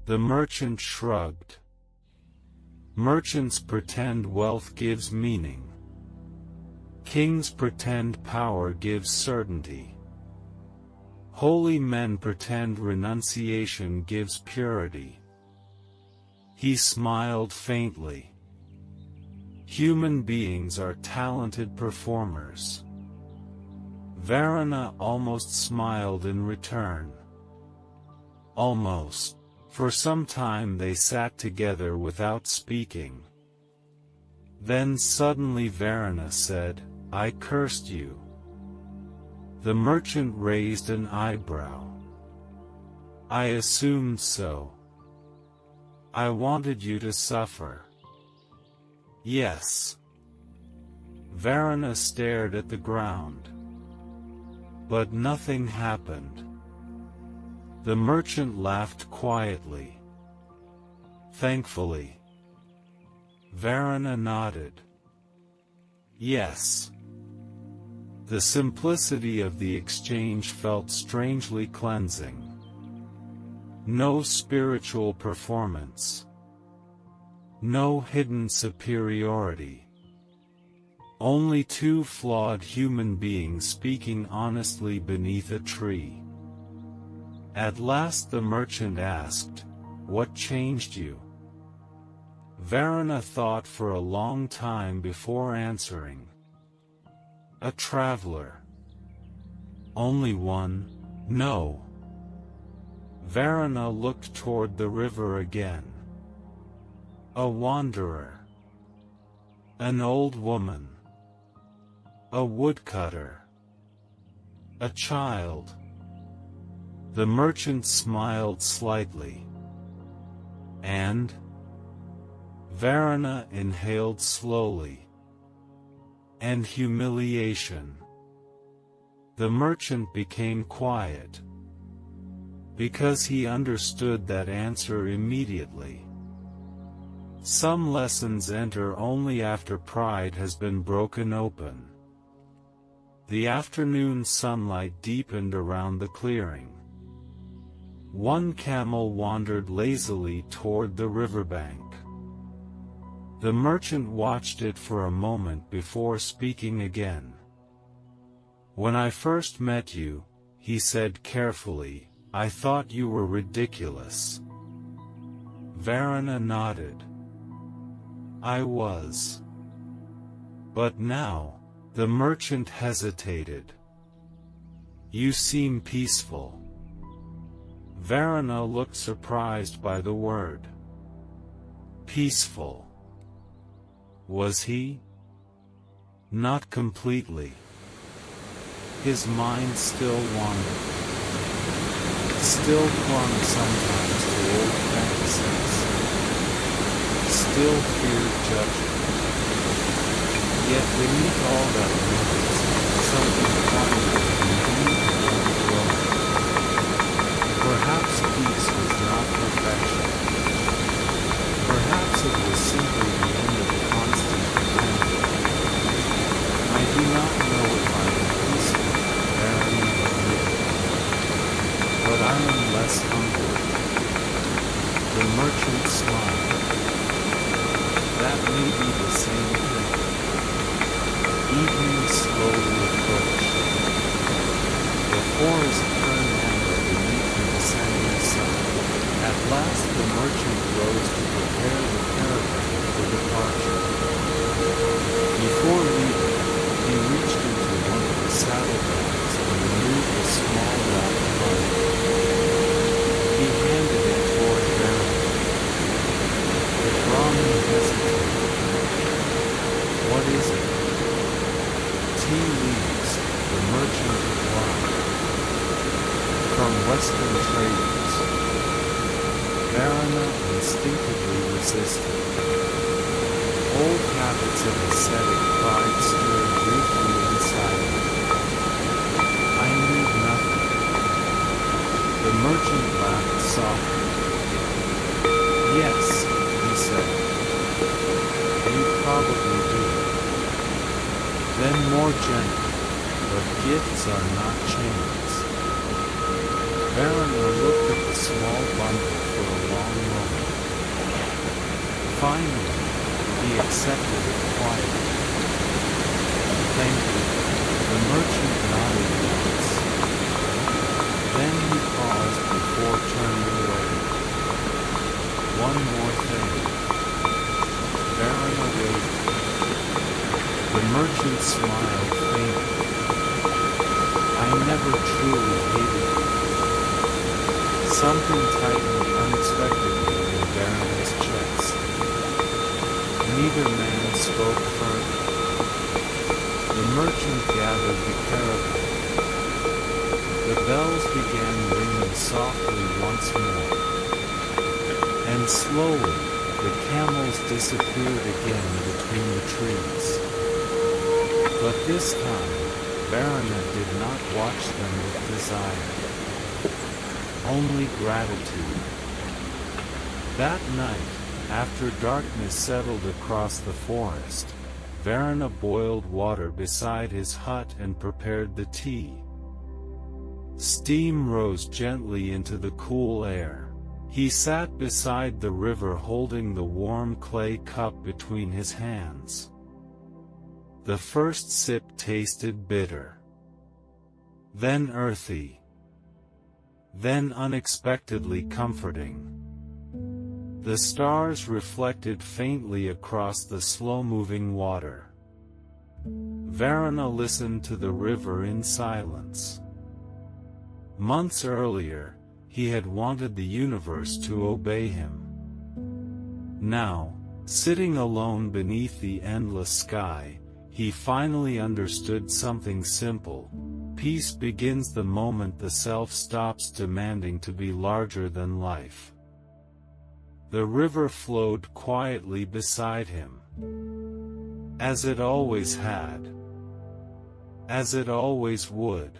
The merchant shrugged. Merchants pretend wealth gives meaning. Kings pretend power gives certainty. Holy men pretend renunciation gives purity. He smiled faintly. Human beings are talented performers. Varana almost smiled in return. Almost. For some time they sat together without speaking. Then suddenly Varana said, I cursed you. The merchant raised an eyebrow. I assumed so. I wanted you to suffer. Yes. Varana stared at the ground. But nothing happened. The merchant laughed quietly. Thankfully. Varana nodded. Yes. The simplicity of the exchange felt strangely cleansing. No spiritual performance. No hidden superiority. Only two flawed human beings speaking honestly beneath a tree. At last the merchant asked, What changed you? Varana thought for a long time before answering. A traveler. Only one? No. Varana looked toward the river again. A wanderer. An old woman. A woodcutter. A child. The merchant smiled slightly. And? Varana inhaled slowly. And humiliation. The merchant became quiet. Because he understood that answer immediately. Some lessons enter only after pride has been broken open. The afternoon sunlight deepened around the clearing. One camel wandered lazily toward the riverbank. The merchant watched it for a moment before speaking again. When I first met you, he said carefully, I thought you were ridiculous. Varana nodded. I was. But now, the merchant hesitated. You seem peaceful. Varana looked surprised by the word. Peaceful. Was he? Not completely. His mind still wandered. Still clung sometimes to old fantasies. Still feared judgment. Yet beneath all that noise, something quieter and deeper growing. Perhaps peace was not perfection. Perhaps it was simply the end of constant dependence. I do not know if I am peaceful, Varana admitted. But I am less hungry. The merchant smiled. That may be the same thing. Evening slowly approached. The forest turned amber beneath the descending sun. At last the merchant rose to prepare the caravan for departure. Before leaving, he reached into one of the saddlebags and removed a small black bundle. He handed it toward Varana. The Brahmin hesitated. What is it? Tea leaves, the merchant replied. From Western traders. Varana instinctively resisted. Old habits of ascetic pride stirred briefly inside him. I need nothing. The merchant laughed softly. Yes, he said. You probably do. Then more gently, but gifts are not chains. Varuna looked at the small bundle for a long moment. Finally, he accepted it quietly. Thank you. The merchant nodded once. Then he paused before turning away. One more thing. Varuna waited. The merchant smiled faintly. I never truly hated you. Something tightened unexpectedly in Varuna's chest. Neither man spoke further. The merchant gathered the caravan. The bells began ringing softly once more. And slowly, the camels disappeared again between the trees. But this time, Varuna did not watch them with desire. Only gratitude. That night, after darkness settled across the forest, Varuna boiled water beside his hut and prepared the tea. Steam rose gently into the cool air. He sat beside the river holding the warm clay cup between his hands. The first sip tasted bitter. Then earthy. Then unexpectedly comforting. The stars reflected faintly across the slow-moving water. Varuna listened to the river in silence. Months earlier, he had wanted the universe to obey him. Now, sitting alone beneath the endless sky, he finally understood something simple. Peace begins the moment the self stops demanding to be larger than life. The river flowed quietly beside him. As it always had. As it always would.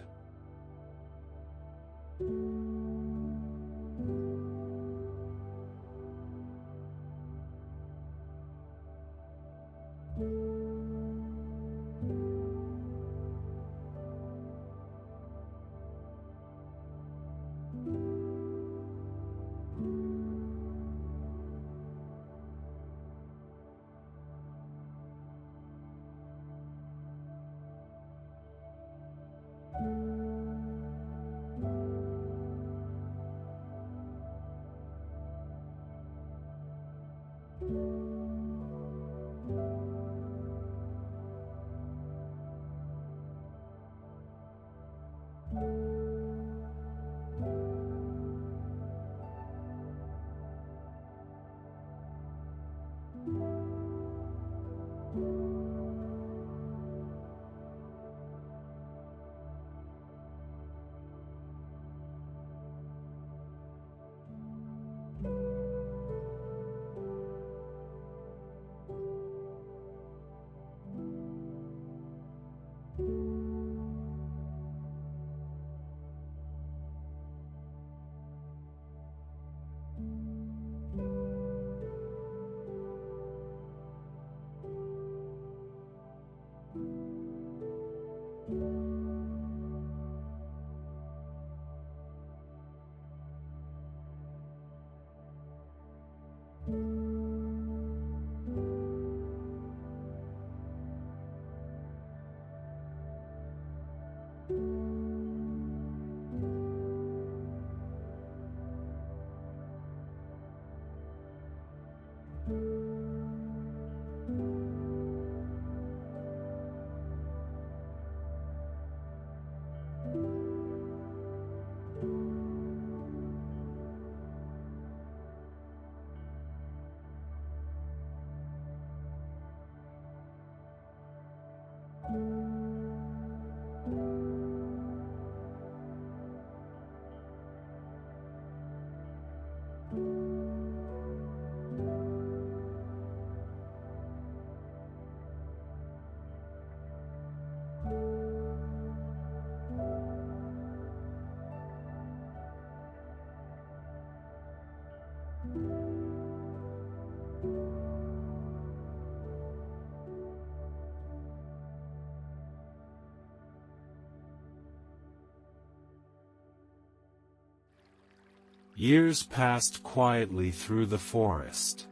Years passed quietly through the forest.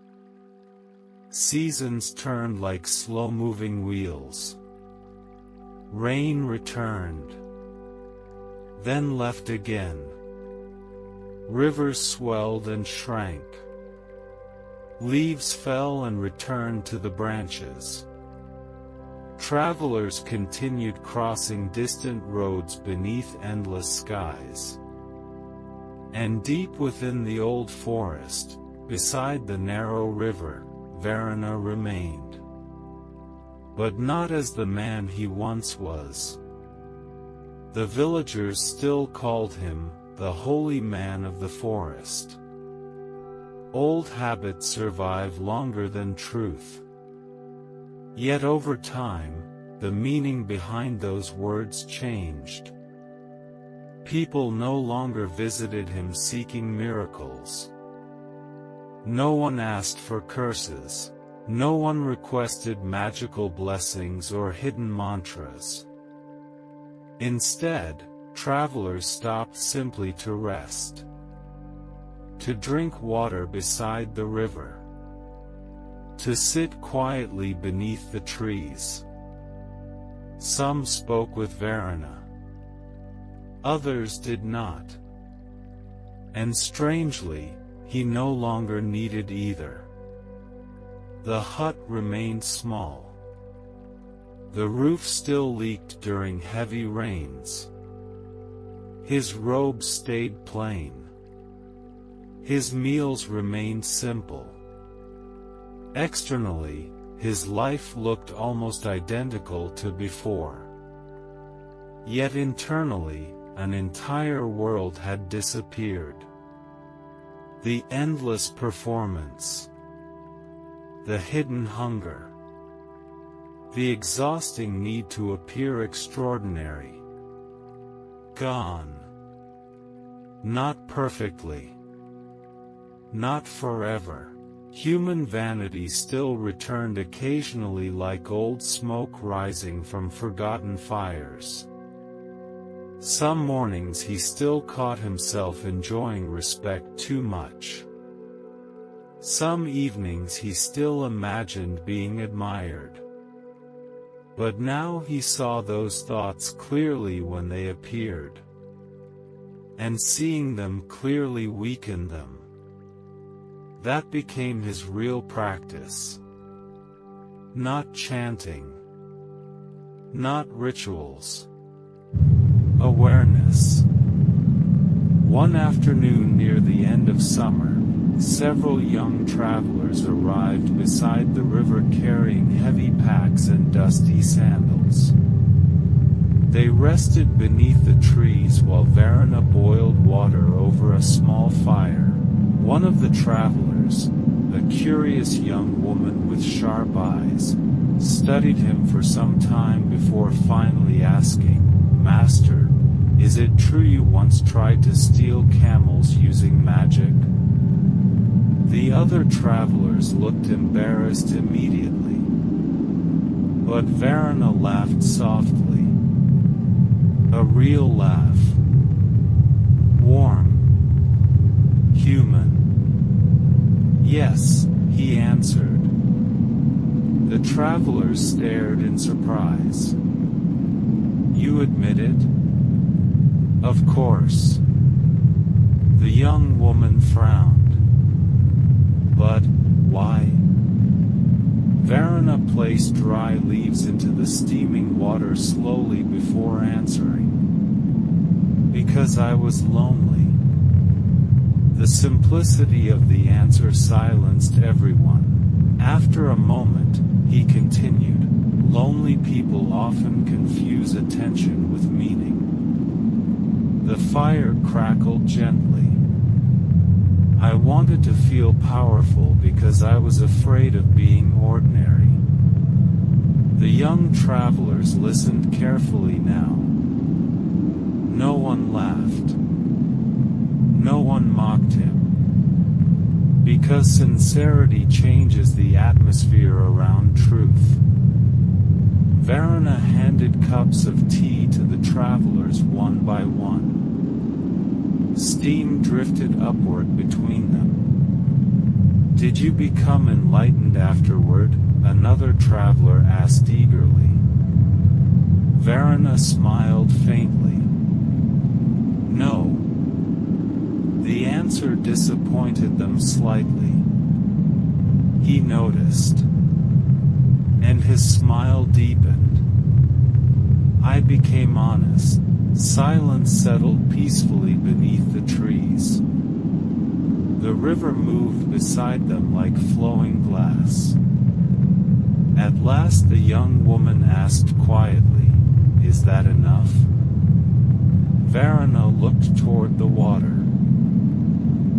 Seasons turned like slow-moving wheels. Rain returned, then left again. Rivers swelled and shrank. Leaves fell and returned to the branches. Travelers continued crossing distant roads beneath endless skies. And deep within the old forest, beside the narrow river, Varuna remained. But not as the man he once was. The villagers still called him the holy man of the forest. Old habits survive longer than truth. Yet over time, the meaning behind those words changed. People no longer visited him seeking miracles. No one asked for curses. No one requested magical blessings or hidden mantras. Instead, travelers stopped simply to rest, to drink water beside the river, to sit quietly beneath the trees. Some spoke with Varuna. Others did not. And strangely, he no longer needed either. The hut remained small. The roof still leaked during heavy rains. His robes stayed plain. His meals remained simple. Externally, his life looked almost identical to before. Yet internally, an entire world had disappeared. The endless performance, the hidden hunger, the exhausting need to appear extraordinary. Gone. Not perfectly. Not forever. Human vanity still returned occasionally like old smoke rising from forgotten fires. Some mornings he still caught himself enjoying respect too much. Some evenings he still imagined being admired. But now he saw those thoughts clearly when they appeared. And seeing them clearly weakened them. That became his real practice. Not chanting. Not rituals. Awareness. One afternoon near the end of summer, several young travelers arrived beside the river carrying heavy packs and dusty sandals. They rested beneath the trees while Varuna boiled water over a small fire. One of the travelers, a curious young woman with sharp eyes, studied him for some time before finally asking, "Master, is it true you once tried to steal camels using magic?" The other travelers looked embarrassed immediately. But Varuna laughed softly. A real laugh. Warm. Human. "Yes," he answered. The travelers stared in surprise. "You admit it?" "Of course." The young woman frowned. "But, why?" Varuna placed dry leaves into the steaming water slowly before answering. "Because I was lonely." The simplicity of the answer silenced everyone. After a moment, he continued, "Lonely people often confuse attention with meaning." The fire crackled gently. "I wanted to feel powerful because I was afraid of being ordinary." The young travelers listened carefully now. No one laughed. No one mocked him. Because sincerity changes the atmosphere around truth. Varuna handed cups of tea to the travelers one by one. Steam drifted upward between them. "Did you become enlightened afterward?" another traveler asked eagerly. Varuna smiled faintly. "No." The answer disappointed them slightly. He noticed, and his smile deepened. "I became honest." Silence settled peacefully beneath the trees. The river moved beside them like flowing glass. At last the young woman asked quietly, "Is that enough?" Varuna looked toward the water.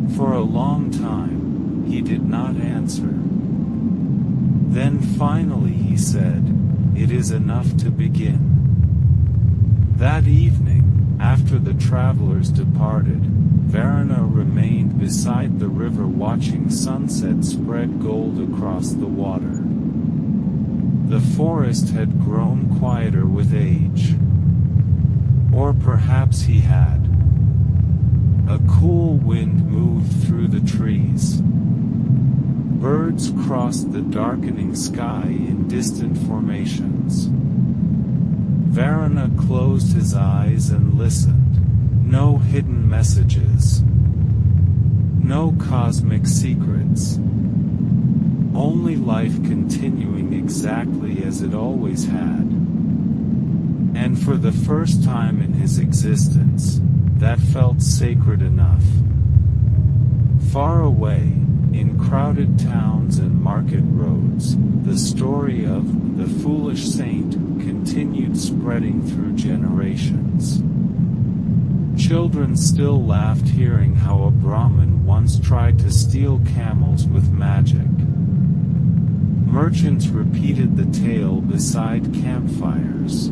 For a long time, he did not answer. Then finally he said, "It is enough to begin." That evening, after the travelers departed, Varuna remained beside the river watching sunset spread gold across the water. The forest had grown quieter with age. Or perhaps he had. A cool wind moved through the trees. Birds crossed the darkening sky in distant formations. Varuna closed his eyes and listened. No hidden messages. No cosmic secrets. Only life continuing exactly as it always had. And for the first time in his existence, that felt sacred enough. Far away, in crowded towns and market roads, the story of the foolish saint continued spreading through generations. Children still laughed hearing how a Brahmin once tried to steal camels with magic. Merchants repeated the tale beside campfires.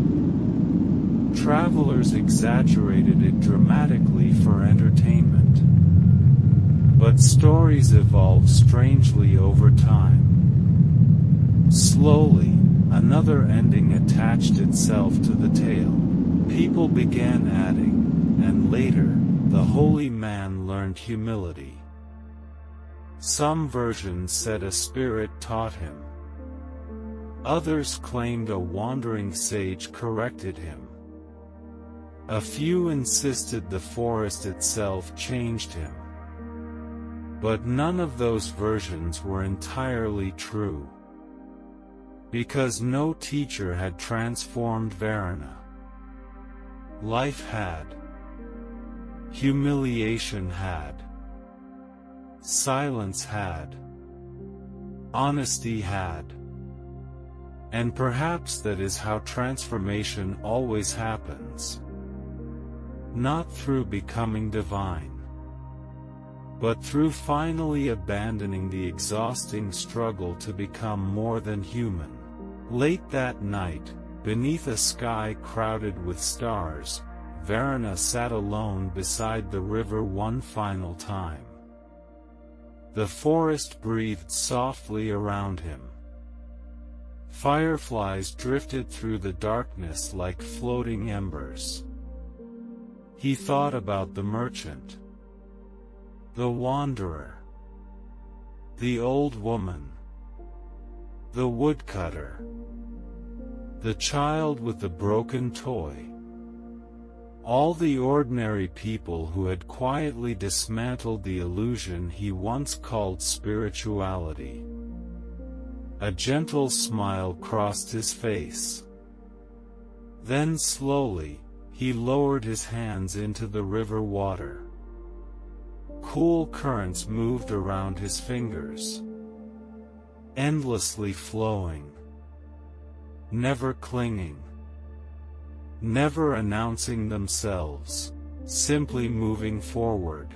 Travelers exaggerated it dramatically for entertainment. But stories evolve strangely over time. Slowly, another ending attached itself to the tale. People began adding, and later, the holy man learned humility. Some versions said a spirit taught him. Others claimed a wandering sage corrected him. A few insisted the forest itself changed him. But none of those versions were entirely true. Because no teacher had transformed Varuna. Life had. Humiliation had. Silence had. Honesty had. And perhaps that is how transformation always happens. Not through becoming divine, but through finally abandoning the exhausting struggle to become more than human. Late that night, beneath a sky crowded with stars, Varuna sat alone beside the river one final time. The forest breathed softly around him. Fireflies drifted through the darkness like floating embers. He thought about the merchant, the wanderer, the old woman, the woodcutter, the child with the broken toy. All the ordinary people who had quietly dismantled the illusion he once called spirituality. A gentle smile crossed his face. Then slowly, he lowered his hands into the river water. Cool currents moved around his fingers, endlessly flowing, never clinging, never announcing themselves, simply moving forward.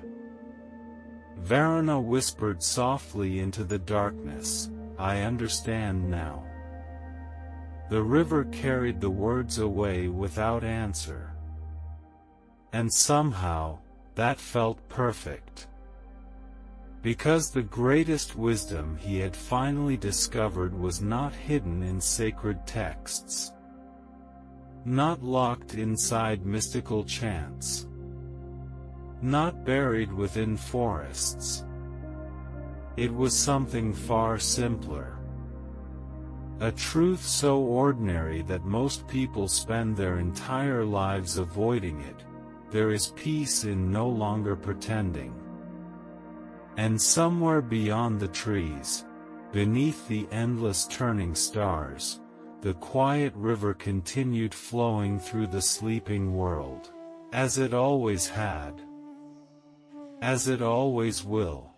Varuna whispered softly into the darkness, "I understand now." The river carried the words away without answer. And somehow, that felt perfect. Because the greatest wisdom he had finally discovered was not hidden in sacred texts, not locked inside mystical chants, not buried within forests. It was something far simpler. A truth so ordinary that most people spend their entire lives avoiding it. There is peace in no longer pretending. And somewhere beyond the trees, beneath the endless turning stars, the quiet river continued flowing through the sleeping world, as it always had, as it always will.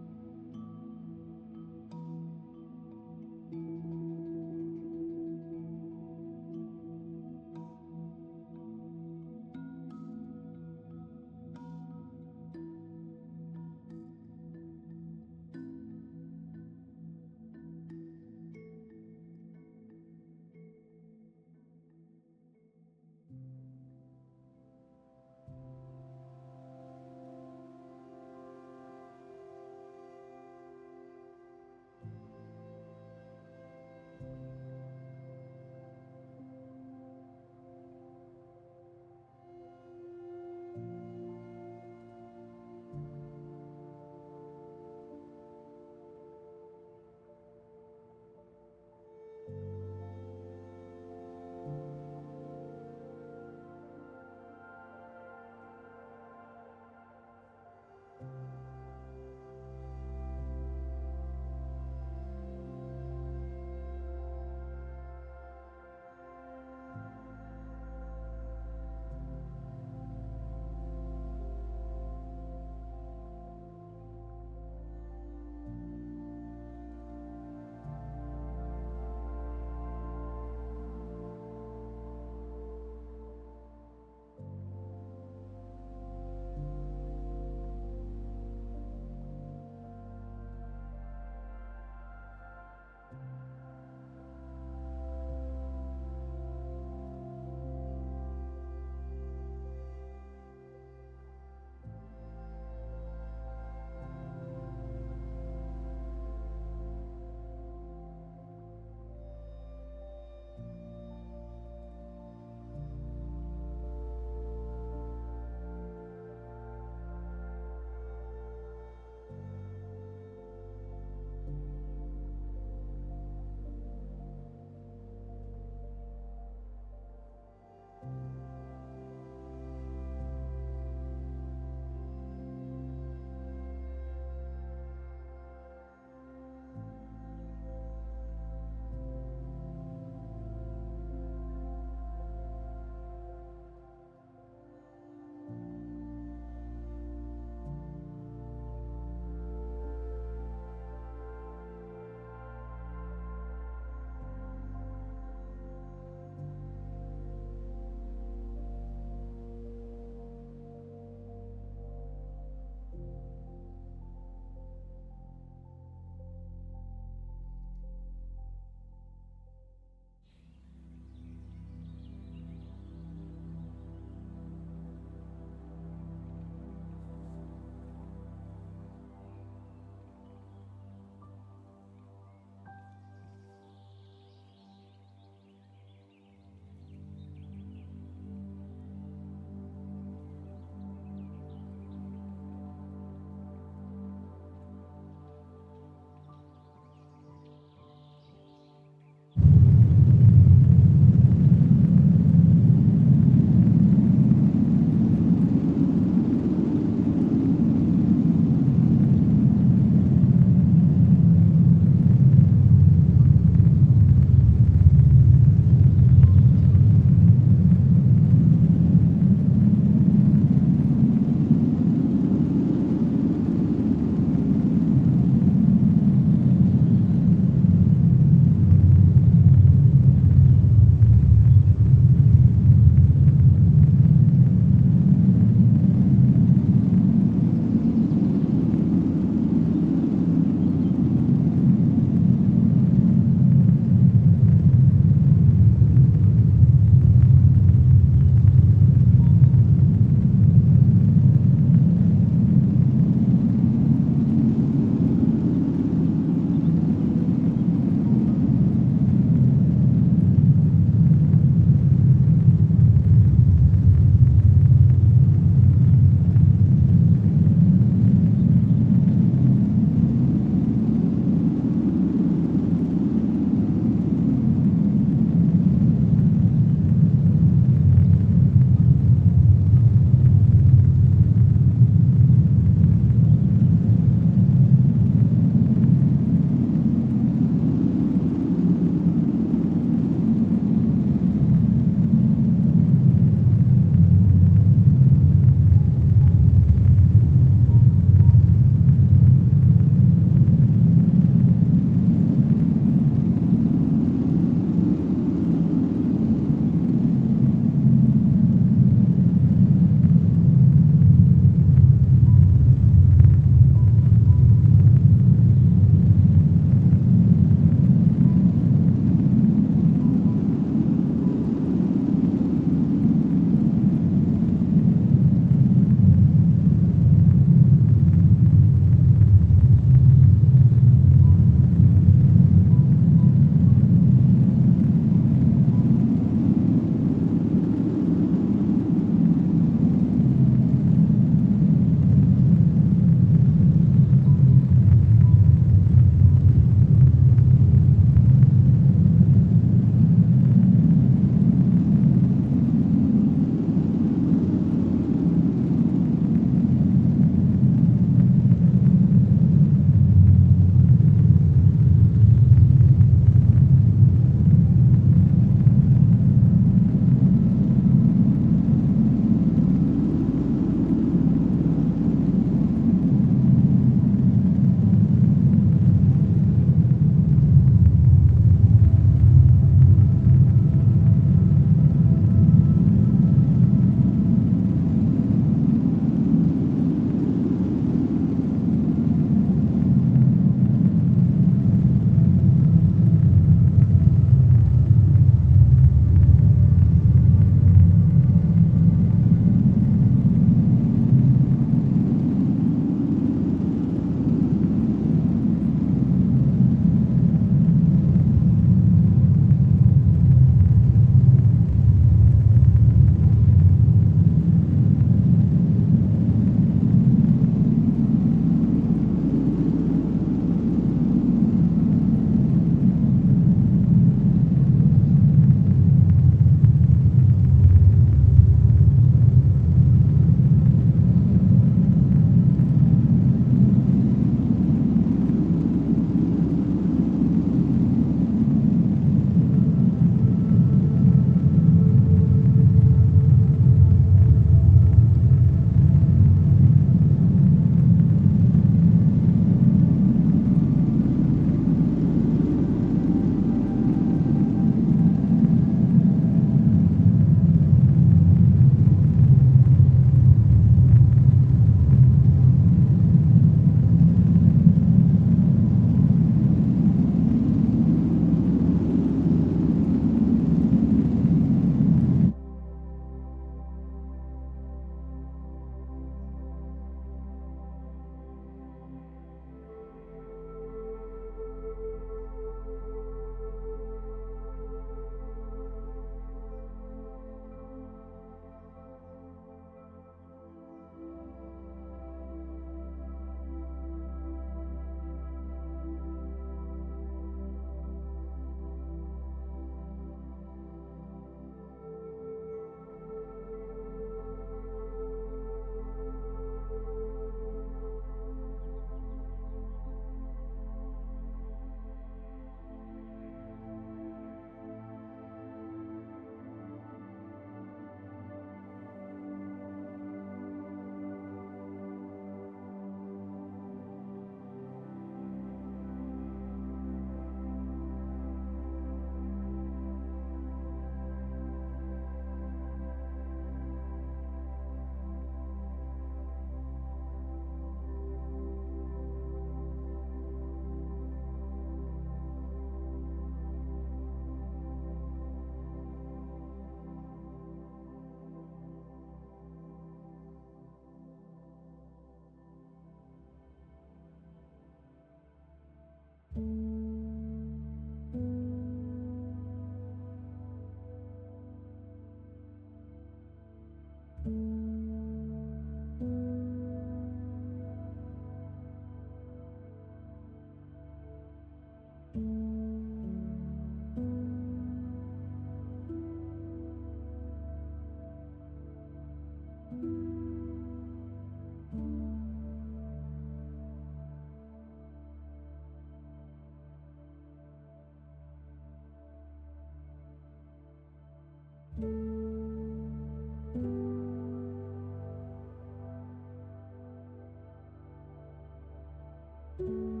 you.